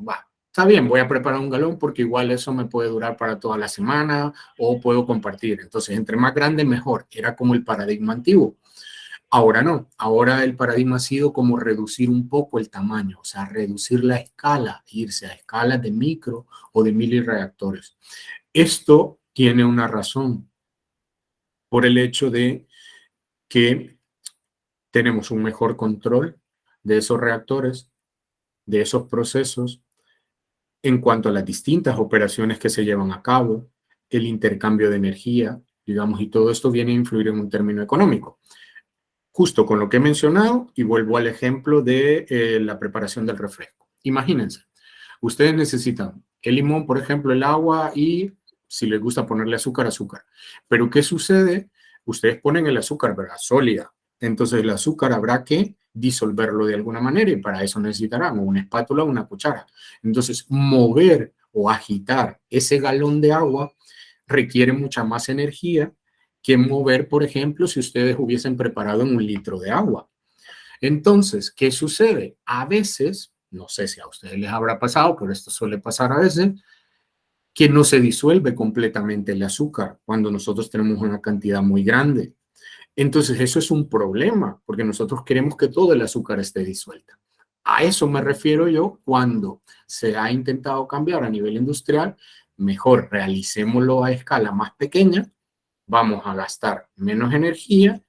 va. Está bien, voy a preparar 1 galón porque igual eso me puede durar para toda la semana o puedo compartir. Entonces, entre más grande, mejor. Era como el paradigma antiguo. Ahora no, ahora el paradigma ha sido como reducir un poco el tamaño, o sea, reducir la escala, irse a escalas de micro o de milireactores. Esto tiene una razón por el hecho de que tenemos un mejor control de esos reactores, de esos procesos, en cuanto a las distintas operaciones que se llevan a cabo, el intercambio de energía, digamos, y todo esto viene a influir en un término económico. Justo con lo que he mencionado, y vuelvo al ejemplo de la preparación del refresco. Imagínense, ustedes necesitan el limón, por ejemplo, el agua y, si les gusta ponerle azúcar, azúcar. Pero ¿qué sucede? Ustedes ponen el azúcar, ¿verdad? Sólida. Entonces el azúcar habrá que disolverlo de alguna manera y para eso necesitarán una espátula o una cuchara. Entonces, mover o agitar ese galón de agua requiere mucha más energía que mover, por ejemplo, si ustedes hubiesen preparado en 1 litro de agua. Entonces, ¿qué sucede? A veces, no sé si a ustedes les habrá pasado, pero esto suele pasar a veces, que no se disuelve completamente el azúcar cuando nosotros tenemos una cantidad muy grande. Entonces, eso es un problema, porque nosotros queremos que todo el azúcar esté disuelta. A eso me refiero yo cuando se ha intentado cambiar a nivel industrial, mejor realicémoslo a escala más pequeña, vamos a gastar menos energía,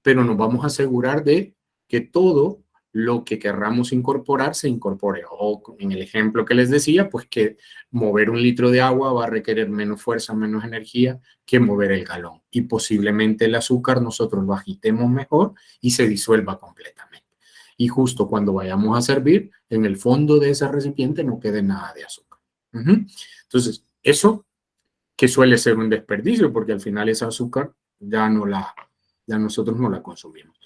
pero nos vamos a asegurar de que todo lo que querramos incorporar se incorpore. O en el ejemplo que les decía, pues que mover 1 litro de agua va a requerir menos fuerza, menos energía que mover el galón. Y posiblemente el azúcar nosotros lo agitemos mejor y se disuelva completamente. Y justo cuando vayamos a servir, en el fondo de ese recipiente no quede nada de azúcar. Entonces, eso que suele ser un desperdicio, porque al final ese azúcar ya nosotros no la consumimos.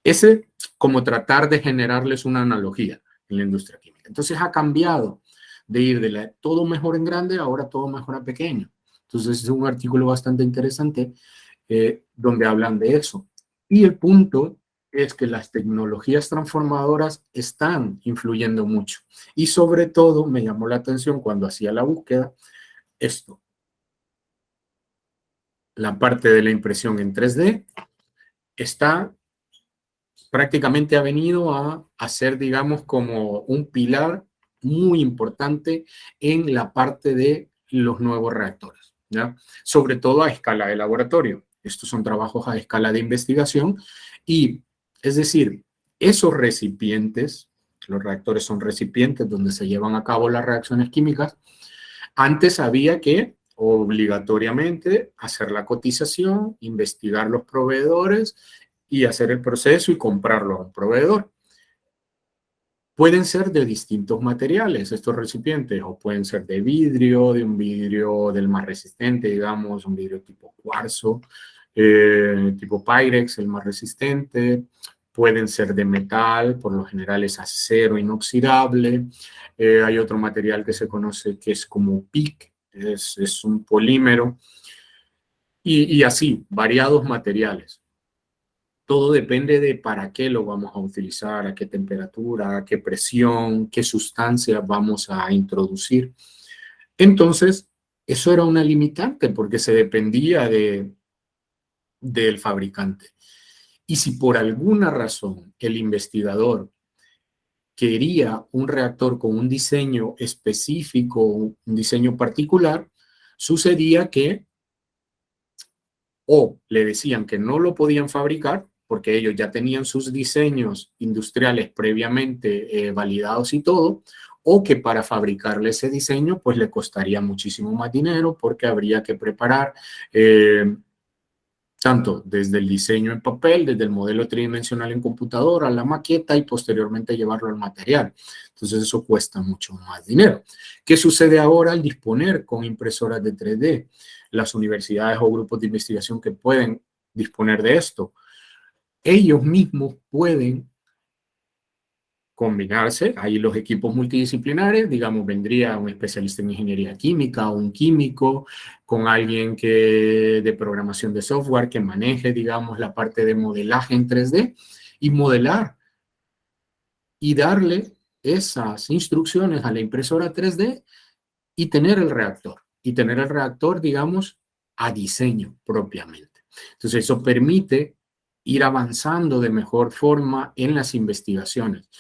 Ese, como tratar de generarles una analogía en la industria química. Entonces ha cambiado de ir de todo mejor en grande, ahora todo mejor a pequeño. Entonces es un artículo bastante interesante donde hablan de eso. Y el punto es que las tecnologías transformadoras están influyendo mucho. Y sobre todo me llamó la atención cuando hacía la búsqueda esto. La parte de la impresión en 3D está prácticamente ha venido a ser, digamos, como un pilar muy importante en la parte de los nuevos reactores, ¿ya? Sobre todo a escala de laboratorio. Estos son trabajos a escala de investigación y, es decir, esos recipientes, los reactores son recipientes donde se llevan a cabo las reacciones químicas. Antes había que obligatoriamente hacer la cotización, investigar los proveedores y hacer el proceso y comprarlo a un proveedor. Pueden ser de distintos materiales estos recipientes, o pueden ser de un vidrio del más resistente, digamos, un vidrio tipo cuarzo, tipo Pyrex, el más resistente. Pueden ser de metal, por lo general es acero inoxidable. Hay otro material que se conoce que es como PIC, es un polímero. Y así, variados materiales. Todo depende de para qué lo vamos a utilizar, a qué temperatura, a qué presión, qué sustancia vamos a introducir. Entonces, eso era una limitante porque se dependía del fabricante. Y si por alguna razón el investigador quería un reactor con un diseño específico, un diseño particular, sucedía que o le decían que no lo podían fabricar porque ellos ya tenían sus diseños industriales previamente validados y todo, o que para fabricarle ese diseño pues le costaría muchísimo más dinero porque habría que preparar tanto desde el diseño en papel, desde el modelo tridimensional en computadora, la maqueta y posteriormente llevarlo al material. Entonces eso cuesta mucho más dinero. ¿Qué sucede ahora al disponer con impresoras de 3D? Las universidades o grupos de investigación que pueden disponer de esto, ellos mismos pueden combinarse, ahí los equipos multidisciplinares, digamos, vendría un especialista en ingeniería química o un químico, con alguien de programación de software que maneje, digamos, la parte de modelaje en 3D y modelar y darle esas instrucciones a la impresora 3D y tener el reactor. Y tener el reactor, digamos, a diseño propiamente. Entonces, eso permite ir avanzando de mejor forma en las investigaciones.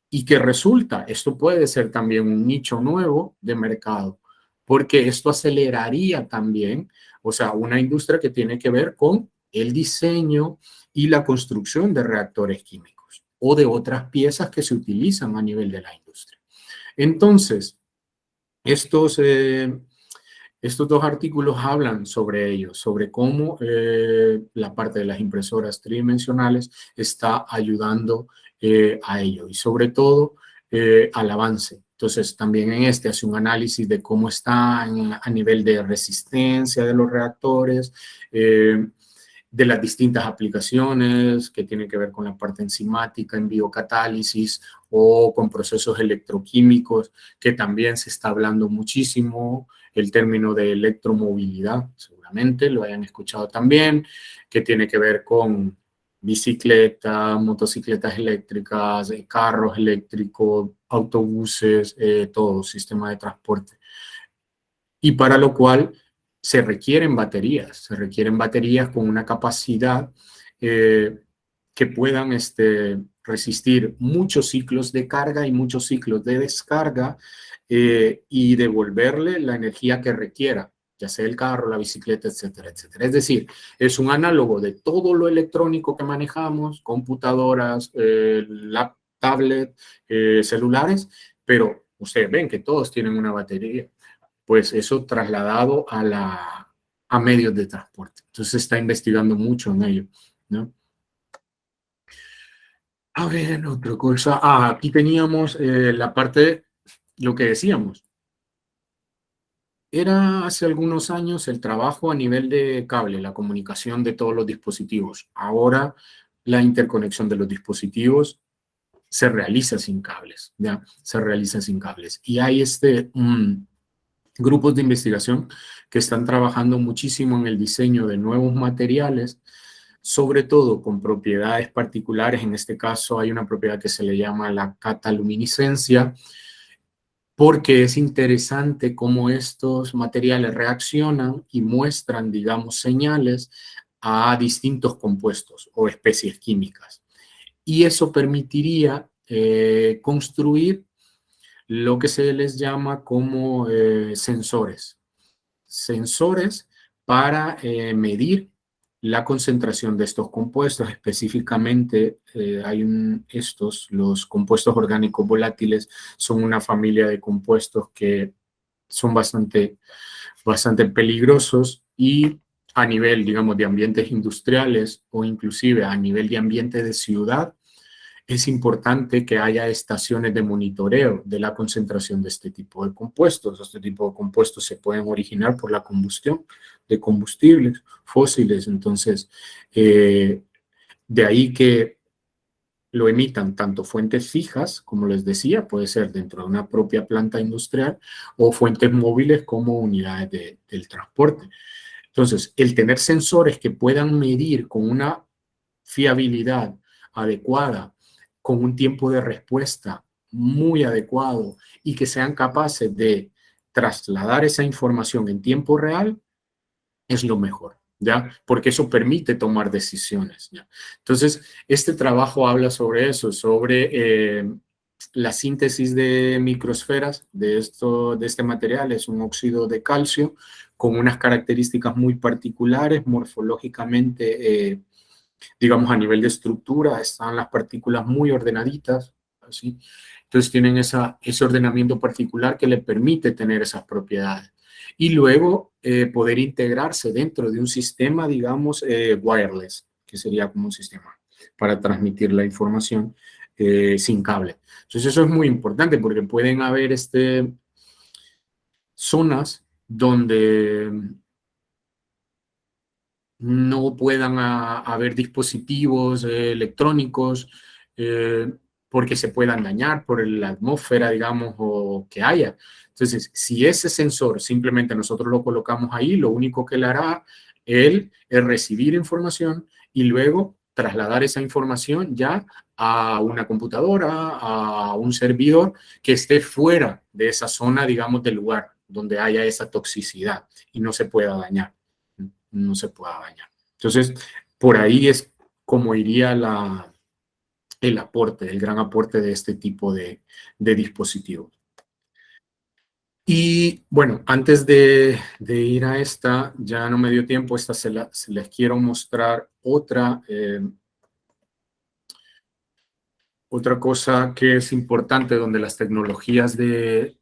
¿Y qué resulta? Esto puede ser también un nicho nuevo de mercado, porque esto aceleraría también, o sea, una industria que tiene que ver con el diseño y la construcción de reactores químicos o de otras piezas que se utilizan a nivel de la industria. Entonces, estos 2 artículos hablan sobre ello, sobre cómo la parte de las impresoras tridimensionales está ayudando a ello y sobre todo al avance. Entonces también en este hace un análisis de cómo está a nivel de resistencia de los reactores, de las distintas aplicaciones que tienen que ver con la parte enzimática en biocatálisis o con procesos electroquímicos, que también se está hablando muchísimo, el término de electromovilidad, seguramente lo hayan escuchado también, que tiene que ver con bicicletas, motocicletas eléctricas, carros eléctricos, autobuses, todo sistema de transporte. Y para lo cual se requieren baterías con una capacidad que puedan resistir muchos ciclos de carga y muchos ciclos de descarga y devolverle la energía que requiera ya sea el carro, la bicicleta, etcétera, etcétera. Es decir, es un análogo de todo lo electrónico que manejamos, computadoras, tablet, celulares, pero ustedes ven que todos tienen una batería. Pues eso trasladado a medios de transporte. Entonces se está investigando mucho en ello, ¿no? A ver, otra cosa. Aquí teníamos la parte, lo que decíamos. Era hace algunos años el trabajo a nivel de cable, la comunicación de todos los dispositivos. Ahora la interconexión de los dispositivos se realiza sin cables, ¿ya? Se realiza sin cables. Y hay grupos de investigación que están trabajando muchísimo en el diseño de nuevos materiales, sobre todo con propiedades particulares. En este caso hay una propiedad que se le llama la cataluminiscencia, porque es interesante cómo estos materiales reaccionan y muestran, digamos, señales a distintos compuestos o especies químicas. Y eso permitiría construir lo que se les llama como sensores. Sensores para medir la concentración de estos compuestos. Específicamente, los compuestos orgánicos volátiles son una familia de compuestos que son bastante peligrosos y a nivel, digamos, de ambientes industriales o inclusive a nivel de ambiente de ciudad, es importante que haya estaciones de monitoreo de la concentración de este tipo de compuestos. Este tipo de compuestos se pueden originar por la combustión de combustibles fósiles. Entonces, de ahí que lo emitan tanto fuentes fijas, como les decía, puede ser dentro de una propia planta industrial, o fuentes móviles como unidades del transporte. Entonces, el tener sensores que puedan medir con una fiabilidad adecuada, con un tiempo de respuesta muy adecuado y que sean capaces de trasladar esa información en tiempo real, es lo mejor, ¿ya? Porque eso permite tomar decisiones, ¿ya? Entonces, este trabajo habla sobre eso, sobre la síntesis de microesferas de este material. Es un óxido de calcio con unas características muy particulares, morfológicamente, digamos, a nivel de estructura, están las partículas muy ordenaditas, así. Entonces tienen ese ordenamiento particular que le permite tener esas propiedades. Y luego poder integrarse dentro de un sistema, digamos, wireless, que sería como un sistema para transmitir la información sin cable. Entonces eso es muy importante porque pueden haber zonas donde no puedan haber dispositivos electrónicos porque se puedan dañar por la atmósfera, digamos, o que haya. Entonces, si ese sensor simplemente nosotros lo colocamos ahí, lo único que le hará él es recibir información y luego trasladar esa información ya a una computadora, a un servidor que esté fuera de esa zona, digamos, del lugar donde haya esa toxicidad y no se pueda dañar. No se pueda dañar. Entonces, por ahí es como iría el gran aporte de este tipo de dispositivos. Y bueno, antes de ir a esta, ya no me dio tiempo, esta se les quiero mostrar otra cosa que es importante, donde las tecnologías de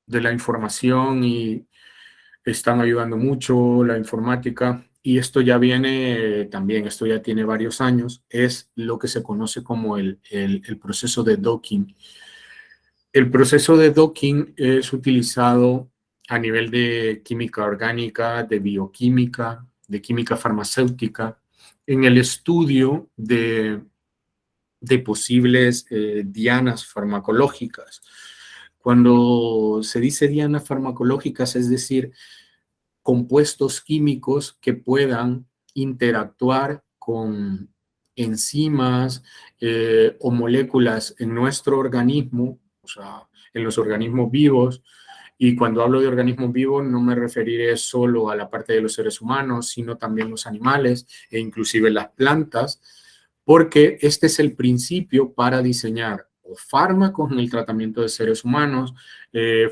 la información y están ayudando mucho, la informática, y esto ya viene también, esto ya tiene varios años, es lo que se conoce como el proceso de docking. El proceso de docking es utilizado a nivel de química orgánica, de bioquímica, de química farmacéutica, en el estudio de posibles dianas farmacológicas. Cuando se dice dianas farmacológicas, es decir, compuestos químicos que puedan interactuar con enzimas o moléculas en nuestro organismo, o sea, en los organismos vivos. Y cuando hablo de organismos vivos no me referiré solo a la parte de los seres humanos, sino también los animales e inclusive las plantas, porque este es el principio para diseñar o fármacos en el tratamiento de seres humanos,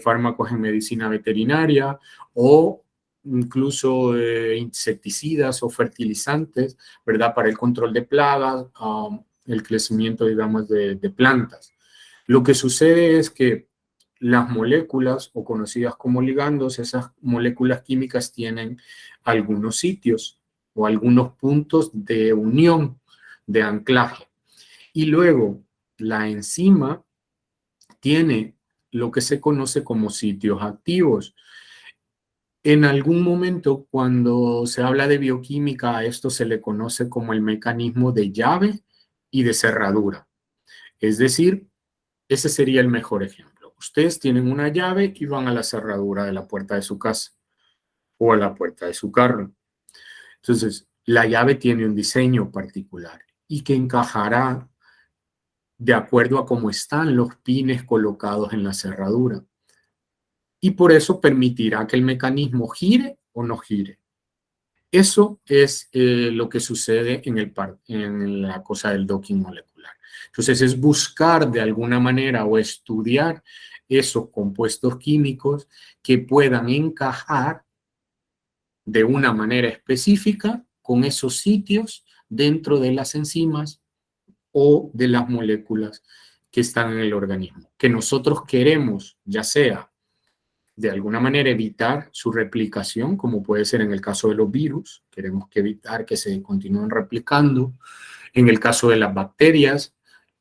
fármacos en medicina veterinaria o incluso insecticidas o fertilizantes, ¿verdad? Para el control de plagas, el crecimiento, digamos, de plantas. Lo que sucede es que las moléculas, o conocidas como ligandos, esas moléculas químicas tienen algunos sitios o algunos puntos de unión, de anclaje. Y luego la enzima tiene lo que se conoce como sitios activos. En algún momento, cuando se habla de bioquímica, a esto se le conoce como el mecanismo de llave y de cerradura. Es decir, ese sería el mejor ejemplo. Ustedes tienen una llave y van a la cerradura de la puerta de su casa o a la puerta de su carro. Entonces, la llave tiene un diseño particular y que encajará de acuerdo a cómo están los pines colocados en la cerradura. Y por eso permitirá que el mecanismo gire o no gire. Eso es lo que sucede en la cosa del docking molecular. Entonces, es buscar de alguna manera o estudiar esos compuestos químicos que puedan encajar de una manera específica con esos sitios dentro de las enzimas o de las moléculas que están en el organismo, que nosotros queremos, ya sea de alguna manera evitar su replicación, como puede ser en el caso de los virus, queremos que evitar que se continúen replicando. En el caso de las bacterias,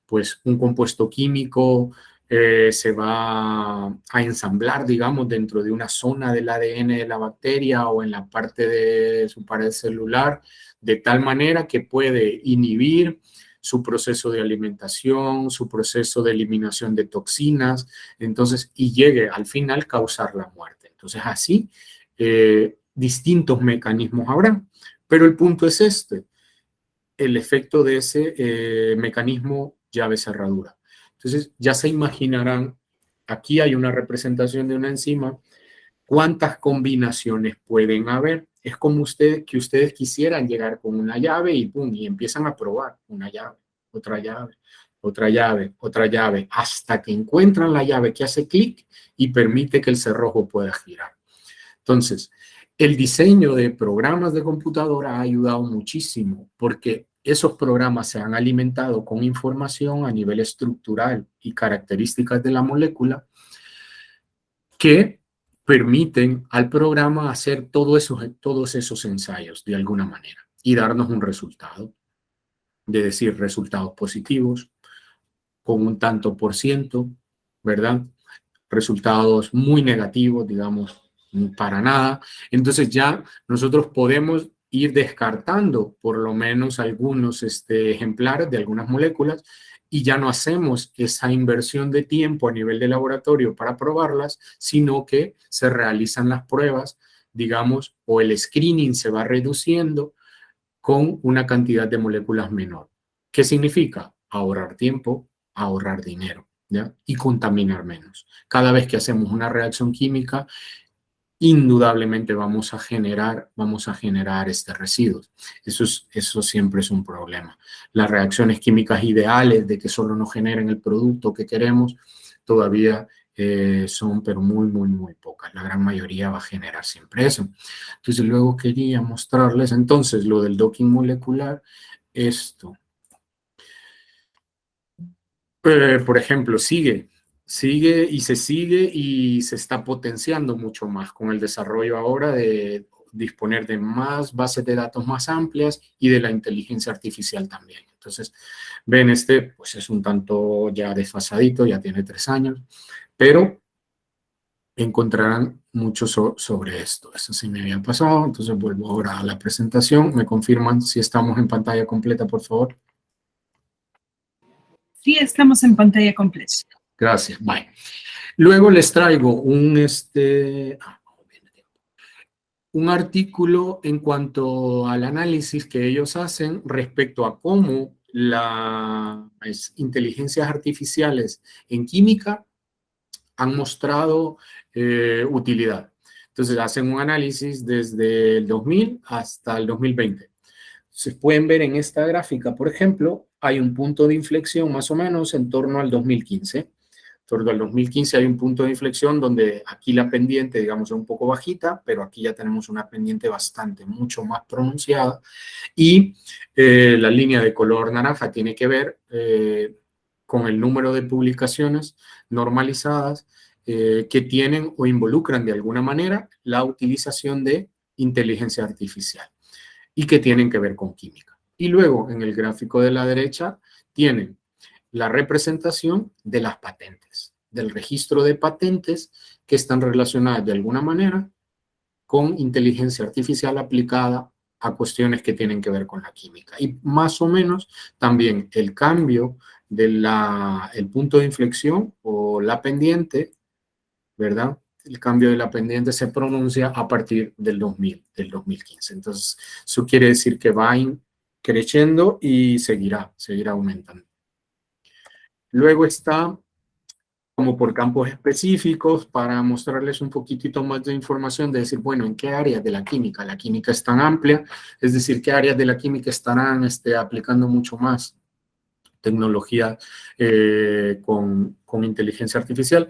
pues un compuesto químico se va a ensamblar, digamos, dentro de una zona del ADN de la bacteria o en la parte de su pared celular, de tal manera que puede inhibir su proceso de alimentación, su proceso de eliminación de toxinas, entonces, y llegue al final a causar la muerte. Entonces, así, distintos mecanismos habrá. Pero el punto es este, el efecto de ese mecanismo llave-cerradura. Entonces, ya se imaginarán, aquí hay una representación de una enzima, cuántas combinaciones pueden haber. Es como que ustedes quisieran llegar con una llave y pum, y empiezan a probar una llave, otra llave, otra llave, otra llave, hasta que encuentran la llave que hace clic y permite que el cerrojo pueda girar. Entonces, el diseño de programas de computadora ha ayudado muchísimo porque esos programas se han alimentado con información a nivel estructural y características de la molécula que permiten al programa hacer todos esos ensayos de alguna manera y darnos un resultado, de decir resultados positivos con un tanto por ciento, ¿verdad? Resultados muy negativos, digamos, para nada. Entonces ya nosotros podemos ir descartando por lo menos algunos ejemplares de algunas moléculas y ya no hacemos esa inversión de tiempo a nivel de laboratorio para probarlas, sino que se realizan las pruebas, digamos, o el screening se va reduciendo con una cantidad de moléculas menor. ¿Qué significa? Ahorrar tiempo, ahorrar dinero, ¿ya? Y contaminar menos. Cada vez que hacemos una reacción química, indudablemente vamos a generar residuos. Eso siempre es un problema. Las reacciones químicas ideales de que solo nos generen el producto que queremos todavía son, pero muy, muy, muy pocas. La gran mayoría va a generar siempre eso. Entonces, luego quería mostrarles entonces lo del docking molecular. Esto, por ejemplo, sigue y se está potenciando mucho más con el desarrollo ahora de disponer de más bases de datos más amplias y de la inteligencia artificial también. Entonces, ven, pues es un tanto ya desfasadito, ya tiene 3 años, pero encontrarán mucho sobre esto. Eso sí me había pasado, entonces vuelvo ahora a la presentación. ¿Me confirman si estamos en pantalla completa, por favor? Sí, estamos en pantalla completa. Gracias, bye. Luego les traigo un artículo en cuanto al análisis que ellos hacen respecto a cómo las inteligencias artificiales en química han mostrado utilidad. Entonces hacen un análisis desde el 2000 hasta el 2020 Se pueden ver en esta gráfica, por ejemplo, hay un punto de inflexión más o menos en torno al 2015. En torno al 2015 hay un punto de inflexión donde aquí la pendiente, digamos, es un poco bajita, pero aquí ya tenemos una pendiente mucho más pronunciada. Y la línea de color naranja tiene que ver con el número de publicaciones normalizadas que tienen o involucran de alguna manera la utilización de inteligencia artificial y que tienen que ver con química. Y luego, en el gráfico de la derecha, tienen la representación de las patentes, del registro de patentes que están relacionadas de alguna manera con inteligencia artificial aplicada a cuestiones que tienen que ver con la química. Y más o menos también el cambio de el punto de inflexión o la pendiente, ¿verdad? El cambio de la pendiente se pronuncia a partir del 2015. Entonces, eso quiere decir que va creciendo y seguirá aumentando. Luego está como por campos específicos para mostrarles un poquitito más de información de decir, bueno, ¿en qué áreas de la química? La química es tan amplia, es decir, ¿qué áreas de la química estarán aplicando mucho más tecnología con inteligencia artificial?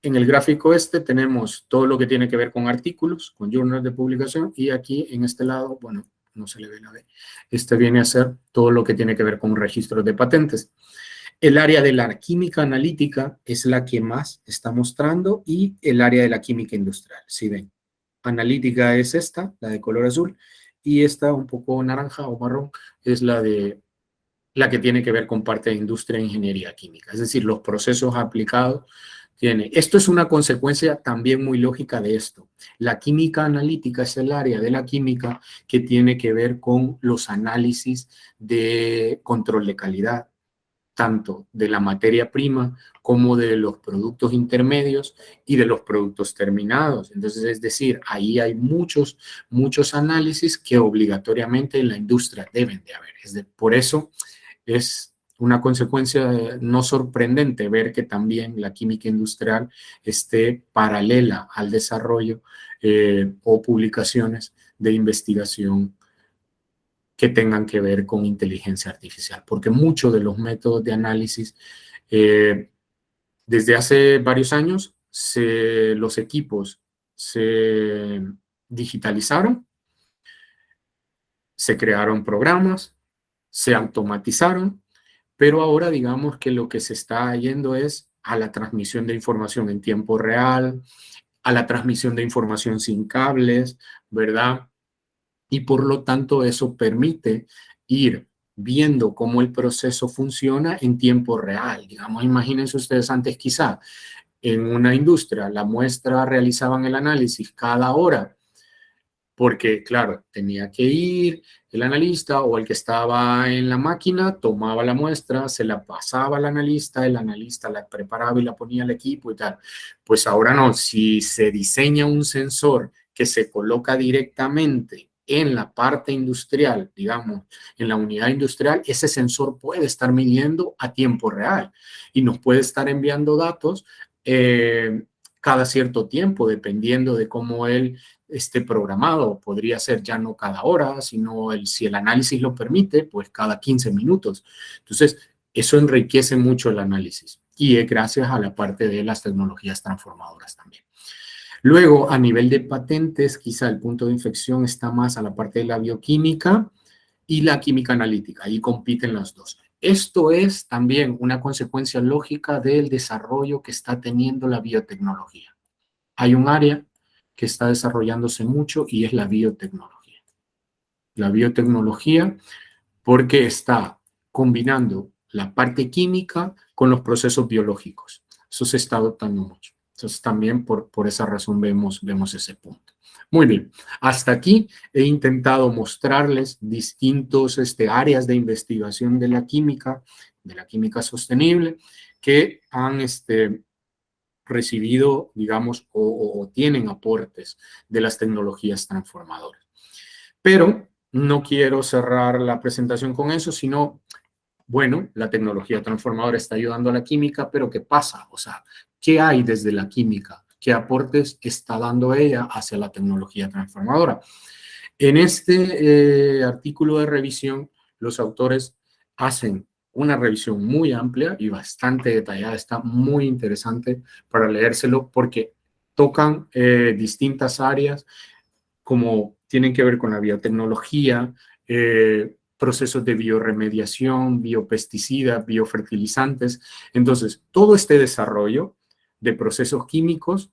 En el gráfico tenemos todo lo que tiene que ver con artículos, con journals de publicación, y aquí en este lado, bueno, no se le ve la B, viene a ser todo lo que tiene que ver con registros de patentes. El área de la química analítica es la que más está mostrando y el área de la química industrial. Si ven, analítica es esta, la de color azul, y esta un poco naranja o marrón es la que tiene que ver con parte de industria e ingeniería química. Es decir, los procesos aplicados tiene. Esto es una consecuencia también muy lógica de esto. La química analítica es el área de la química que tiene que ver con los análisis de control de calidad, tanto de la materia prima como de los productos intermedios y de los productos terminados. Entonces, es decir, ahí hay muchos análisis que obligatoriamente en la industria deben de haber. Por eso es una consecuencia no sorprendente ver que también la química industrial esté paralela al desarrollo o publicaciones de investigación que tengan que ver con inteligencia artificial, porque muchos de los métodos de análisis, desde hace varios años, los equipos se digitalizaron, se crearon programas, se automatizaron, pero ahora digamos que lo que se está yendo es a la transmisión de información en tiempo real, a la transmisión de información sin cables, ¿verdad? Y por lo tanto eso permite ir viendo cómo el proceso funciona en tiempo real. Digamos, imagínense ustedes antes quizá en una industria la muestra realizaban el análisis cada hora, porque claro, tenía que ir el analista o el que estaba en la máquina, tomaba la muestra, se la pasaba al analista, el analista la preparaba y la ponía al equipo y tal. Pues ahora no, si se diseña un sensor que se coloca directamente en la parte industrial, digamos, en la unidad industrial, ese sensor puede estar midiendo a tiempo real y nos puede estar enviando datos cada cierto tiempo, dependiendo de cómo él esté programado. Podría ser ya no cada hora, sino si el análisis lo permite, pues cada 15 minutos. Entonces, eso enriquece mucho el análisis y es gracias a la parte de las tecnologías transformadoras también. Luego, a nivel de patentes, quizá el punto de inflexión está más a la parte de la bioquímica y la química analítica. Ahí compiten las dos. Esto es también una consecuencia lógica del desarrollo que está teniendo la biotecnología. Hay un área que está desarrollándose mucho y es la biotecnología. La biotecnología porque está combinando la parte química con los procesos biológicos. Eso se está adoptando mucho. Entonces también por esa razón vemos ese punto. Muy bien, hasta aquí he intentado mostrarles distintos áreas de investigación de la química sostenible que han recibido, digamos, o tienen aportes de las tecnologías transformadoras. Pero no quiero cerrar la presentación con eso, sino, bueno, la tecnología transformadora está ayudando a la química, pero ¿qué pasa? O sea, ¿qué hay desde la química? ¿Qué aportes está dando ella hacia la tecnología transformadora? En este artículo de revisión, los autores hacen una revisión muy amplia y bastante detallada. Está muy interesante para leérselo porque tocan distintas áreas como tienen que ver con la biotecnología, procesos de bioremediación, biopesticidas, biofertilizantes. Entonces, todo este desarrollo de procesos químicos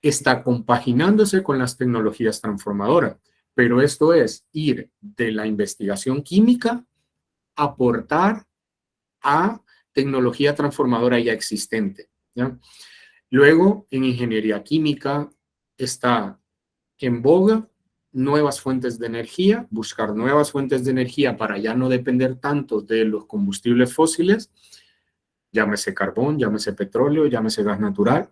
está compaginándose con las tecnologías transformadoras, pero esto es ir de la investigación química a aportar a tecnología transformadora ya existente, ¿ya? Luego, en ingeniería química está en boga nuevas fuentes de energía, buscar nuevas fuentes de energía para ya no depender tanto de los combustibles fósiles, llámese carbón, llámese petróleo, llámese gas natural,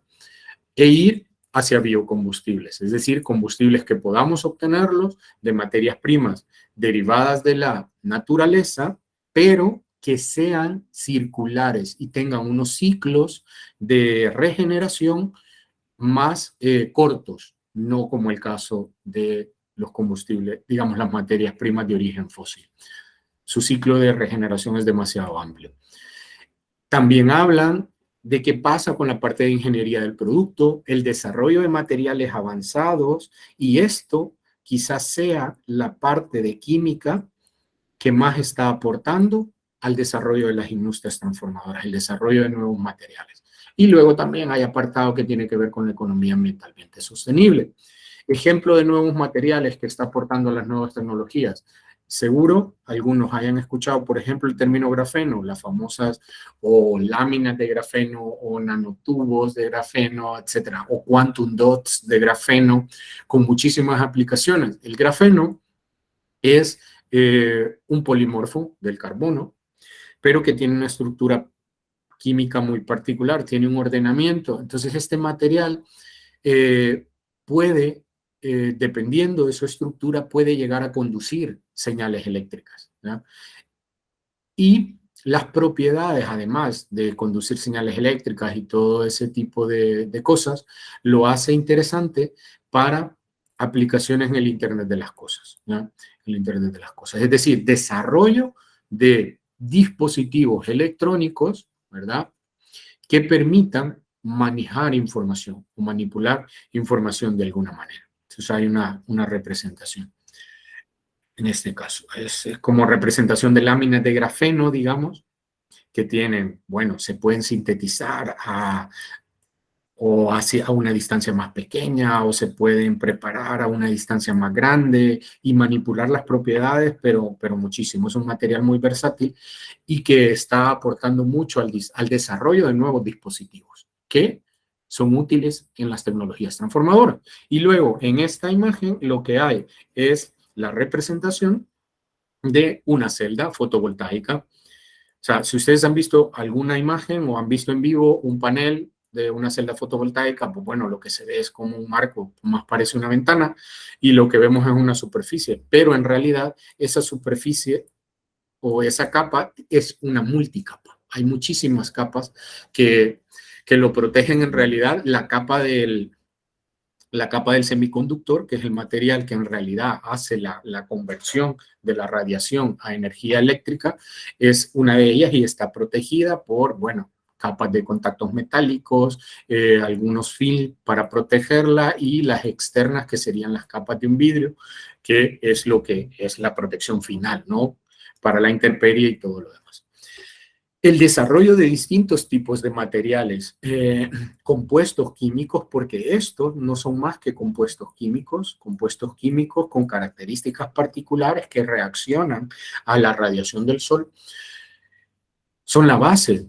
e ir hacia biocombustibles, es decir, combustibles que podamos obtenerlos de materias primas derivadas de la naturaleza, pero que sean circulares y tengan unos ciclos de regeneración más cortos, no como el caso de los combustibles, digamos, las materias primas de origen fósil. Su ciclo de regeneración es demasiado amplio. También hablan de qué pasa con la parte de ingeniería del producto, el desarrollo de materiales avanzados, y esto quizás sea la parte de química que más está aportando al desarrollo de las industrias transformadoras, el desarrollo de nuevos materiales. Y luego también hay apartado que tiene que ver con la economía ambientalmente sostenible. Ejemplo de nuevos materiales que está aportando las nuevas tecnologías. Seguro algunos hayan escuchado, por ejemplo, el término grafeno, las famosas o láminas de grafeno o nanotubos de grafeno, etcétera, o quantum dots de grafeno, con muchísimas aplicaciones. El grafeno es un polimorfo del carbono, pero que tiene una estructura química muy particular, tiene un ordenamiento. Entonces, este material puede, dependiendo de su estructura, puede llegar a conducir señales eléctricas, ¿ya? Y las propiedades, además de conducir señales eléctricas y todo ese tipo de cosas, lo hace interesante para aplicaciones en el Internet de las cosas, ¿ya? El Internet de las cosas. Es decir, desarrollo de dispositivos electrónicos, ¿verdad?, que permitan manejar información o manipular información de alguna manera. Entonces hay una representación. En este caso, es como representación de láminas de grafeno, digamos, que tienen, bueno, se pueden sintetizar o hacia a una distancia más pequeña, o se pueden preparar a una distancia más grande y manipular las propiedades, pero muchísimo. Es un material muy versátil y que está aportando mucho al desarrollo de nuevos dispositivos que son útiles en las tecnologías transformadoras. Y luego, en esta imagen, lo que hay es la representación de una celda fotovoltaica. O sea, si ustedes han visto alguna imagen o han visto en vivo un panel de una celda fotovoltaica, pues bueno, lo que se ve es como un marco, más parece una ventana, y lo que vemos es una superficie, pero en realidad esa superficie o esa capa es una multicapa. Hay muchísimas capas que lo protegen en realidad. La capa del semiconductor, que es el material que en realidad hace la conversión de la radiación a energía eléctrica, es una de ellas y está protegida por, bueno, capas de contactos metálicos, algunos film para protegerla y las externas que serían las capas de un vidrio, que es lo que es la protección final, ¿no?, para la intemperie y todo lo demás. El desarrollo de distintos tipos de materiales, compuestos químicos, porque estos no son más que compuestos químicos con características particulares que reaccionan a la radiación del sol, son la base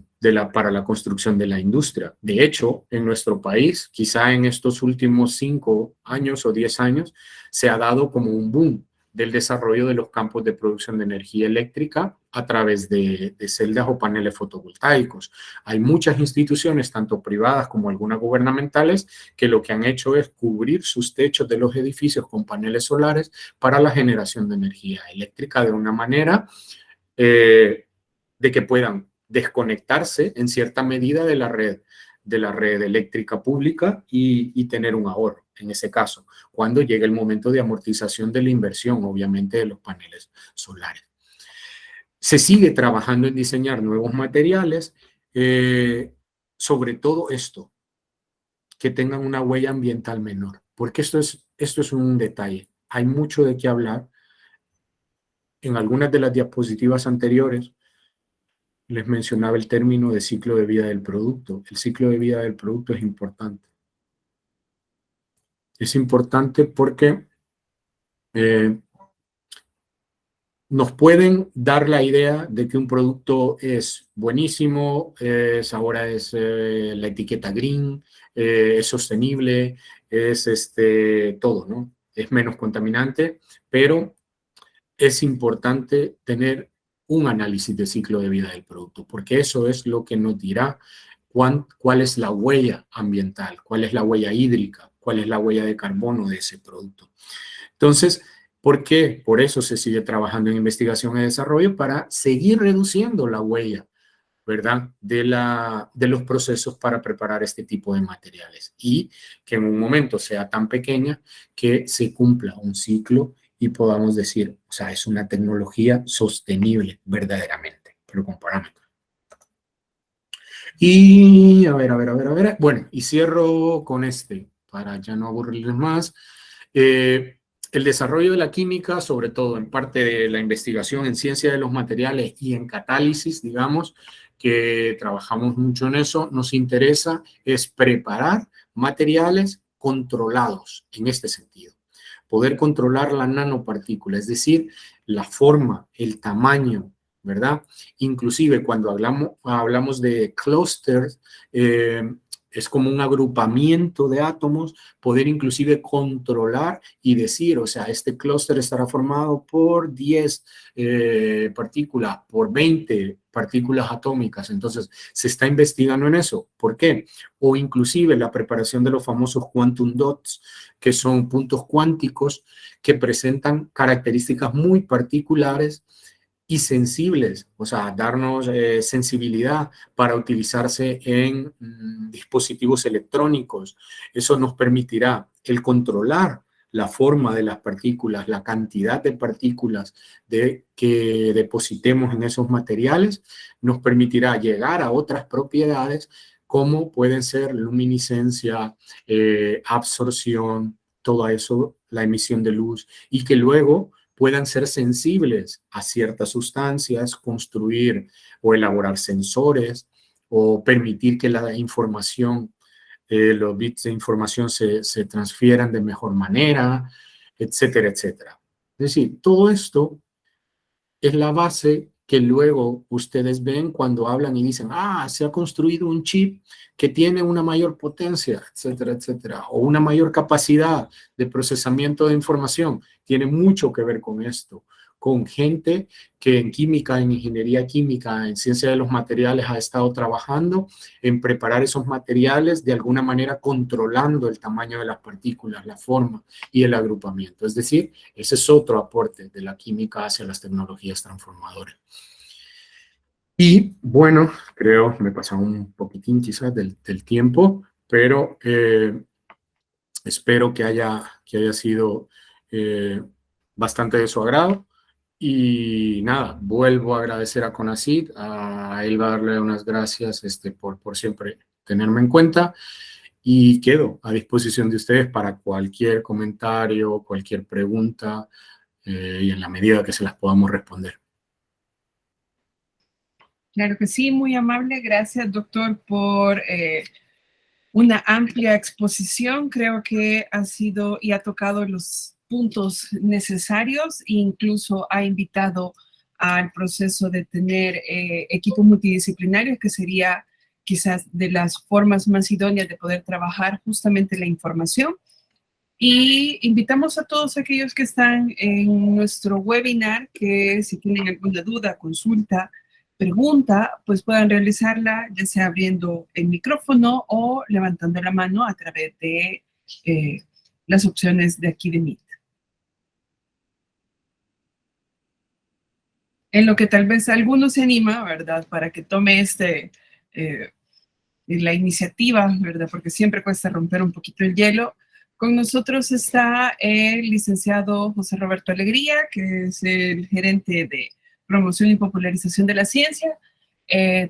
para la construcción de la industria. De hecho, en nuestro país, quizá en estos últimos 5 años o 10 años, se ha dado como un boom del desarrollo de los campos de producción de energía eléctrica a través de celdas o paneles fotovoltaicos. Hay muchas instituciones, tanto privadas como algunas gubernamentales, que lo que han hecho es cubrir sus techos de los edificios con paneles solares para la generación de energía eléctrica de una manera de que puedan desconectarse en cierta medida de la red eléctrica pública y tener un ahorro. en ese caso, cuando llegue el momento de amortización de la inversión, obviamente, de los paneles solares. Se sigue trabajando en diseñar nuevos materiales, sobre todo esto, que tengan una huella ambiental menor, porque esto es un detalle. Hay mucho de qué hablar. En algunas de las diapositivas anteriores les mencionaba el término de ciclo de vida del producto. El ciclo de vida del producto es importante. Es importante porque nos pueden dar la idea de que un producto es buenísimo, ahora es la etiqueta green, es sostenible, es todo, ¿no? Es menos contaminante, pero es importante tener un análisis de ciclo de vida del producto, porque eso es lo que nos dirá cuál es la huella ambiental, cuál es la huella hídrica, cuál es la huella de carbono de ese producto. Entonces, ¿por qué? Por eso se sigue trabajando en investigación y desarrollo para seguir reduciendo la huella, ¿verdad? De los procesos para preparar este tipo de materiales y que en un momento sea tan pequeña que se cumpla un ciclo y podamos decir, o sea, es una tecnología sostenible verdaderamente, pero con parámetros. Y a ver. Bueno, y cierro con para ya no aburrirles más. El desarrollo de la química, sobre todo en parte de la investigación en ciencia de los materiales y en catálisis, digamos, que trabajamos mucho en eso, nos interesa es preparar materiales controlados en este sentido. Poder controlar la nanopartícula, es decir, la forma, el tamaño, ¿verdad? Inclusive cuando hablamos de clústeres, es como un agrupamiento de átomos, poder inclusive controlar y decir, o sea, este clúster estará formado por 10 partículas, por 20 partículas atómicas. Entonces, se está investigando en eso. ¿Por qué? O inclusive la preparación de los famosos quantum dots, que son puntos cuánticos que presentan características muy particulares y sensibles, o sea, darnos sensibilidad para utilizarse en dispositivos electrónicos. Eso nos permitirá el controlar la forma de las partículas, la cantidad de partículas que depositemos en esos materiales, nos permitirá llegar a otras propiedades como pueden ser luminiscencia, absorción, todo eso, la emisión de luz, y que luego puedan ser sensibles a ciertas sustancias, construir o elaborar sensores o permitir que la información, los bits de información se transfieran de mejor manera, etcétera, etcétera. Es decir, todo esto es la base que luego ustedes ven cuando hablan y dicen, se ha construido un chip que tiene una mayor potencia, etcétera, etcétera, o una mayor capacidad de procesamiento de información. Tiene mucho que ver con esto, con gente que en química, en ingeniería química, en ciencia de los materiales ha estado trabajando en preparar esos materiales de alguna manera controlando el tamaño de las partículas, la forma y el agrupamiento. Es decir, ese es otro aporte de la química hacia las tecnologías transformadoras. Y bueno, creo me pasó un poquitín quizás del tiempo, pero espero que haya sido bastante de su agrado. Y nada, vuelvo a agradecer a CONACYT, a él va a darle unas gracias por siempre tenerme en cuenta y quedo a disposición de ustedes para cualquier comentario, cualquier pregunta y en la medida que se las podamos responder. Claro que sí, muy amable. Gracias, doctor, por una amplia exposición. Creo que ha sido y ha tocado los puntos necesarios e incluso ha invitado al proceso de tener equipos multidisciplinarios, que sería quizás de las formas más idóneas de poder trabajar justamente la información. Y invitamos a todos aquellos que están en nuestro webinar que si tienen alguna duda, consulta, pregunta, pues puedan realizarla ya sea abriendo el micrófono o levantando la mano a través de las opciones de aquí de Meet. En lo que tal vez alguno se anima, ¿verdad? Para que tome la iniciativa, ¿verdad? Porque siempre cuesta romper un poquito el hielo. Con nosotros está el licenciado José Roberto Alegría, que es el gerente de promoción y popularización de la ciencia.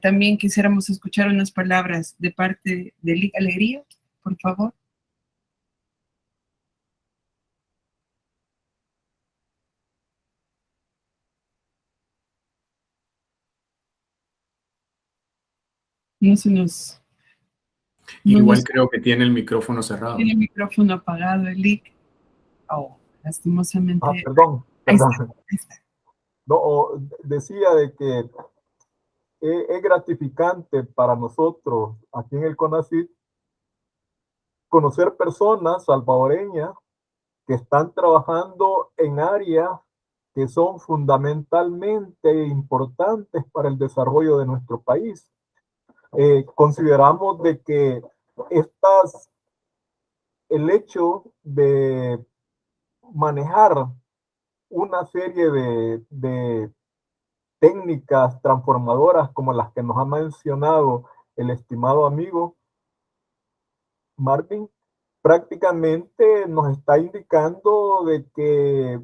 También quisiéramos escuchar unas palabras de parte de LIC Alegría, por favor. No se nos... no Igual nos creo que tiene el micrófono cerrado. tiene el micrófono apagado, el LIC. Oh, lastimosamente. Perdón, Ahí está, perdón. ahí está. No, decía de que es gratificante para nosotros aquí en el CONACYT conocer personas salvadoreñas que están trabajando en áreas que son fundamentalmente importantes para el desarrollo de nuestro país. Consideramos de que el hecho de manejar una serie de técnicas transformadoras como las que nos ha mencionado el estimado amigo Martin, prácticamente nos está indicando de que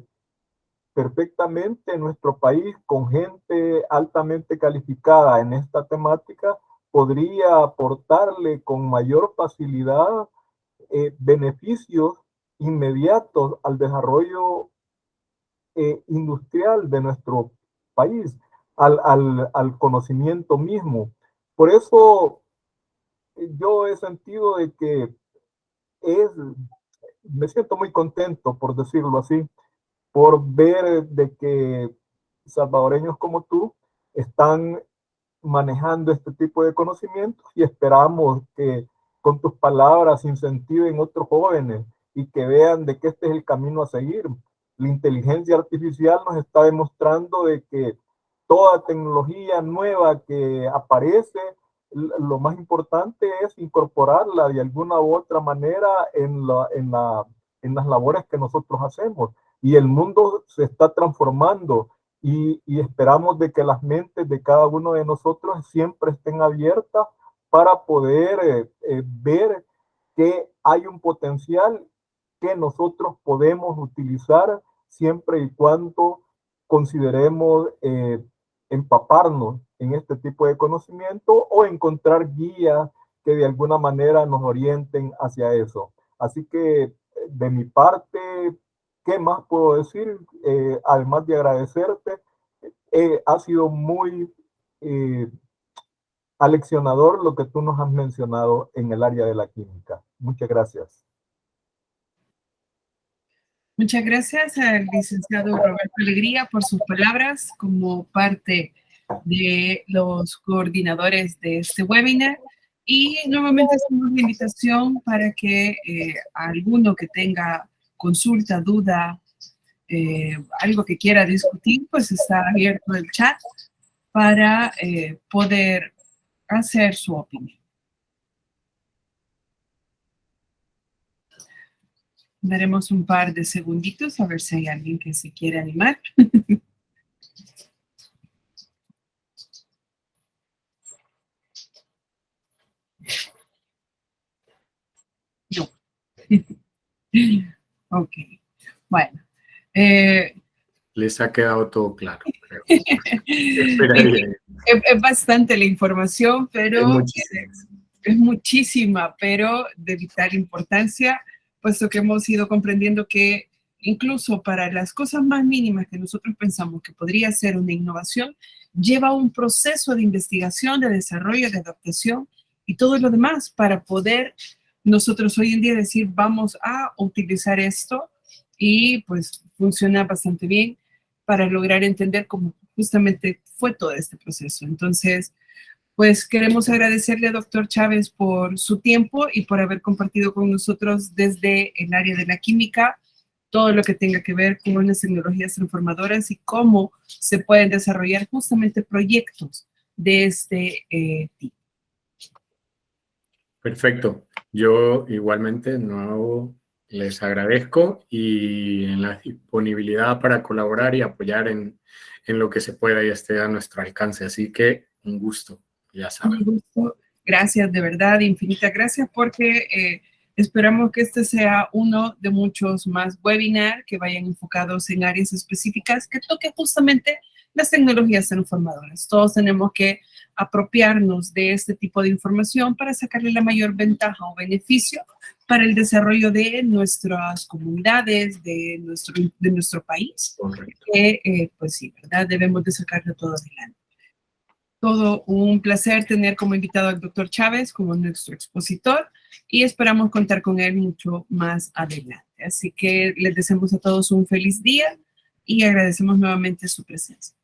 perfectamente nuestro país con gente altamente calificada en esta temática podría aportarle con mayor facilidad beneficios inmediatos al desarrollo industrial de nuestro país, al conocimiento mismo. Por eso yo he sentido de que me siento muy contento, por decirlo así, por ver de que salvadoreños como tú están manejando este tipo de conocimientos y esperamos que con tus palabras incentiven otros jóvenes y que vean de que este es el camino a seguir. La inteligencia artificial nos está demostrando de que toda tecnología nueva que aparece, lo más importante es incorporarla de alguna u otra manera en las labores que nosotros hacemos. Y el mundo se está transformando y esperamos de que las mentes de cada uno de nosotros siempre estén abiertas para poder ver que hay un potencial que nosotros podemos utilizar siempre y cuando consideremos empaparnos en este tipo de conocimiento o encontrar guías que de alguna manera nos orienten hacia eso. Así que de mi parte, ¿qué más puedo decir? Además de agradecerte, ha sido muy aleccionador lo que tú nos has mencionado en el área de la química. Muchas gracias. Muchas gracias al licenciado Roberto Alegría por sus palabras como parte de los coordinadores de este webinar. Y nuevamente hacemos la invitación para que alguno que tenga consulta, duda, algo que quiera discutir, pues está abierto el chat para poder hacer su opinión. Daremos un par de segunditos a ver si hay alguien que se quiere animar. No. Ok. Bueno. Les ha quedado todo claro, creo. Esperaría. Es bastante la información, pero es muchísima, pero de vital importancia, puesto que hemos ido comprendiendo que incluso para las cosas más mínimas que nosotros pensamos que podría ser una innovación, lleva un proceso de investigación, de desarrollo, de adaptación y todo lo demás para poder nosotros hoy en día decir vamos a utilizar esto y pues funciona bastante bien para lograr entender cómo justamente fue todo este proceso. Entonces, pues queremos agradecerle a doctor Chávez por su tiempo y por haber compartido con nosotros desde el área de la química todo lo que tenga que ver con las tecnologías transformadoras y cómo se pueden desarrollar justamente proyectos de este tipo. Perfecto. Yo igualmente nuevo les agradezco y en la disponibilidad para colaborar y apoyar en lo que se pueda y esté a nuestro alcance. Así que un gusto, ya saben. Un gusto. Gracias, de verdad, infinitas gracias, porque Esperamos que este sea uno de muchos más webinars que vayan enfocados en áreas específicas que toquen justamente las tecnologías transformadoras. Todos tenemos que apropiarnos de este tipo de información para sacarle la mayor ventaja o beneficio para el desarrollo de nuestras comunidades, de nuestro país, que pues sí, ¿verdad? Debemos de sacarlo todo adelante. Todo un placer tener como invitado al Dr. Chávez como nuestro expositor y esperamos contar con él mucho más adelante. Así que les deseamos a todos un feliz día y agradecemos nuevamente su presencia.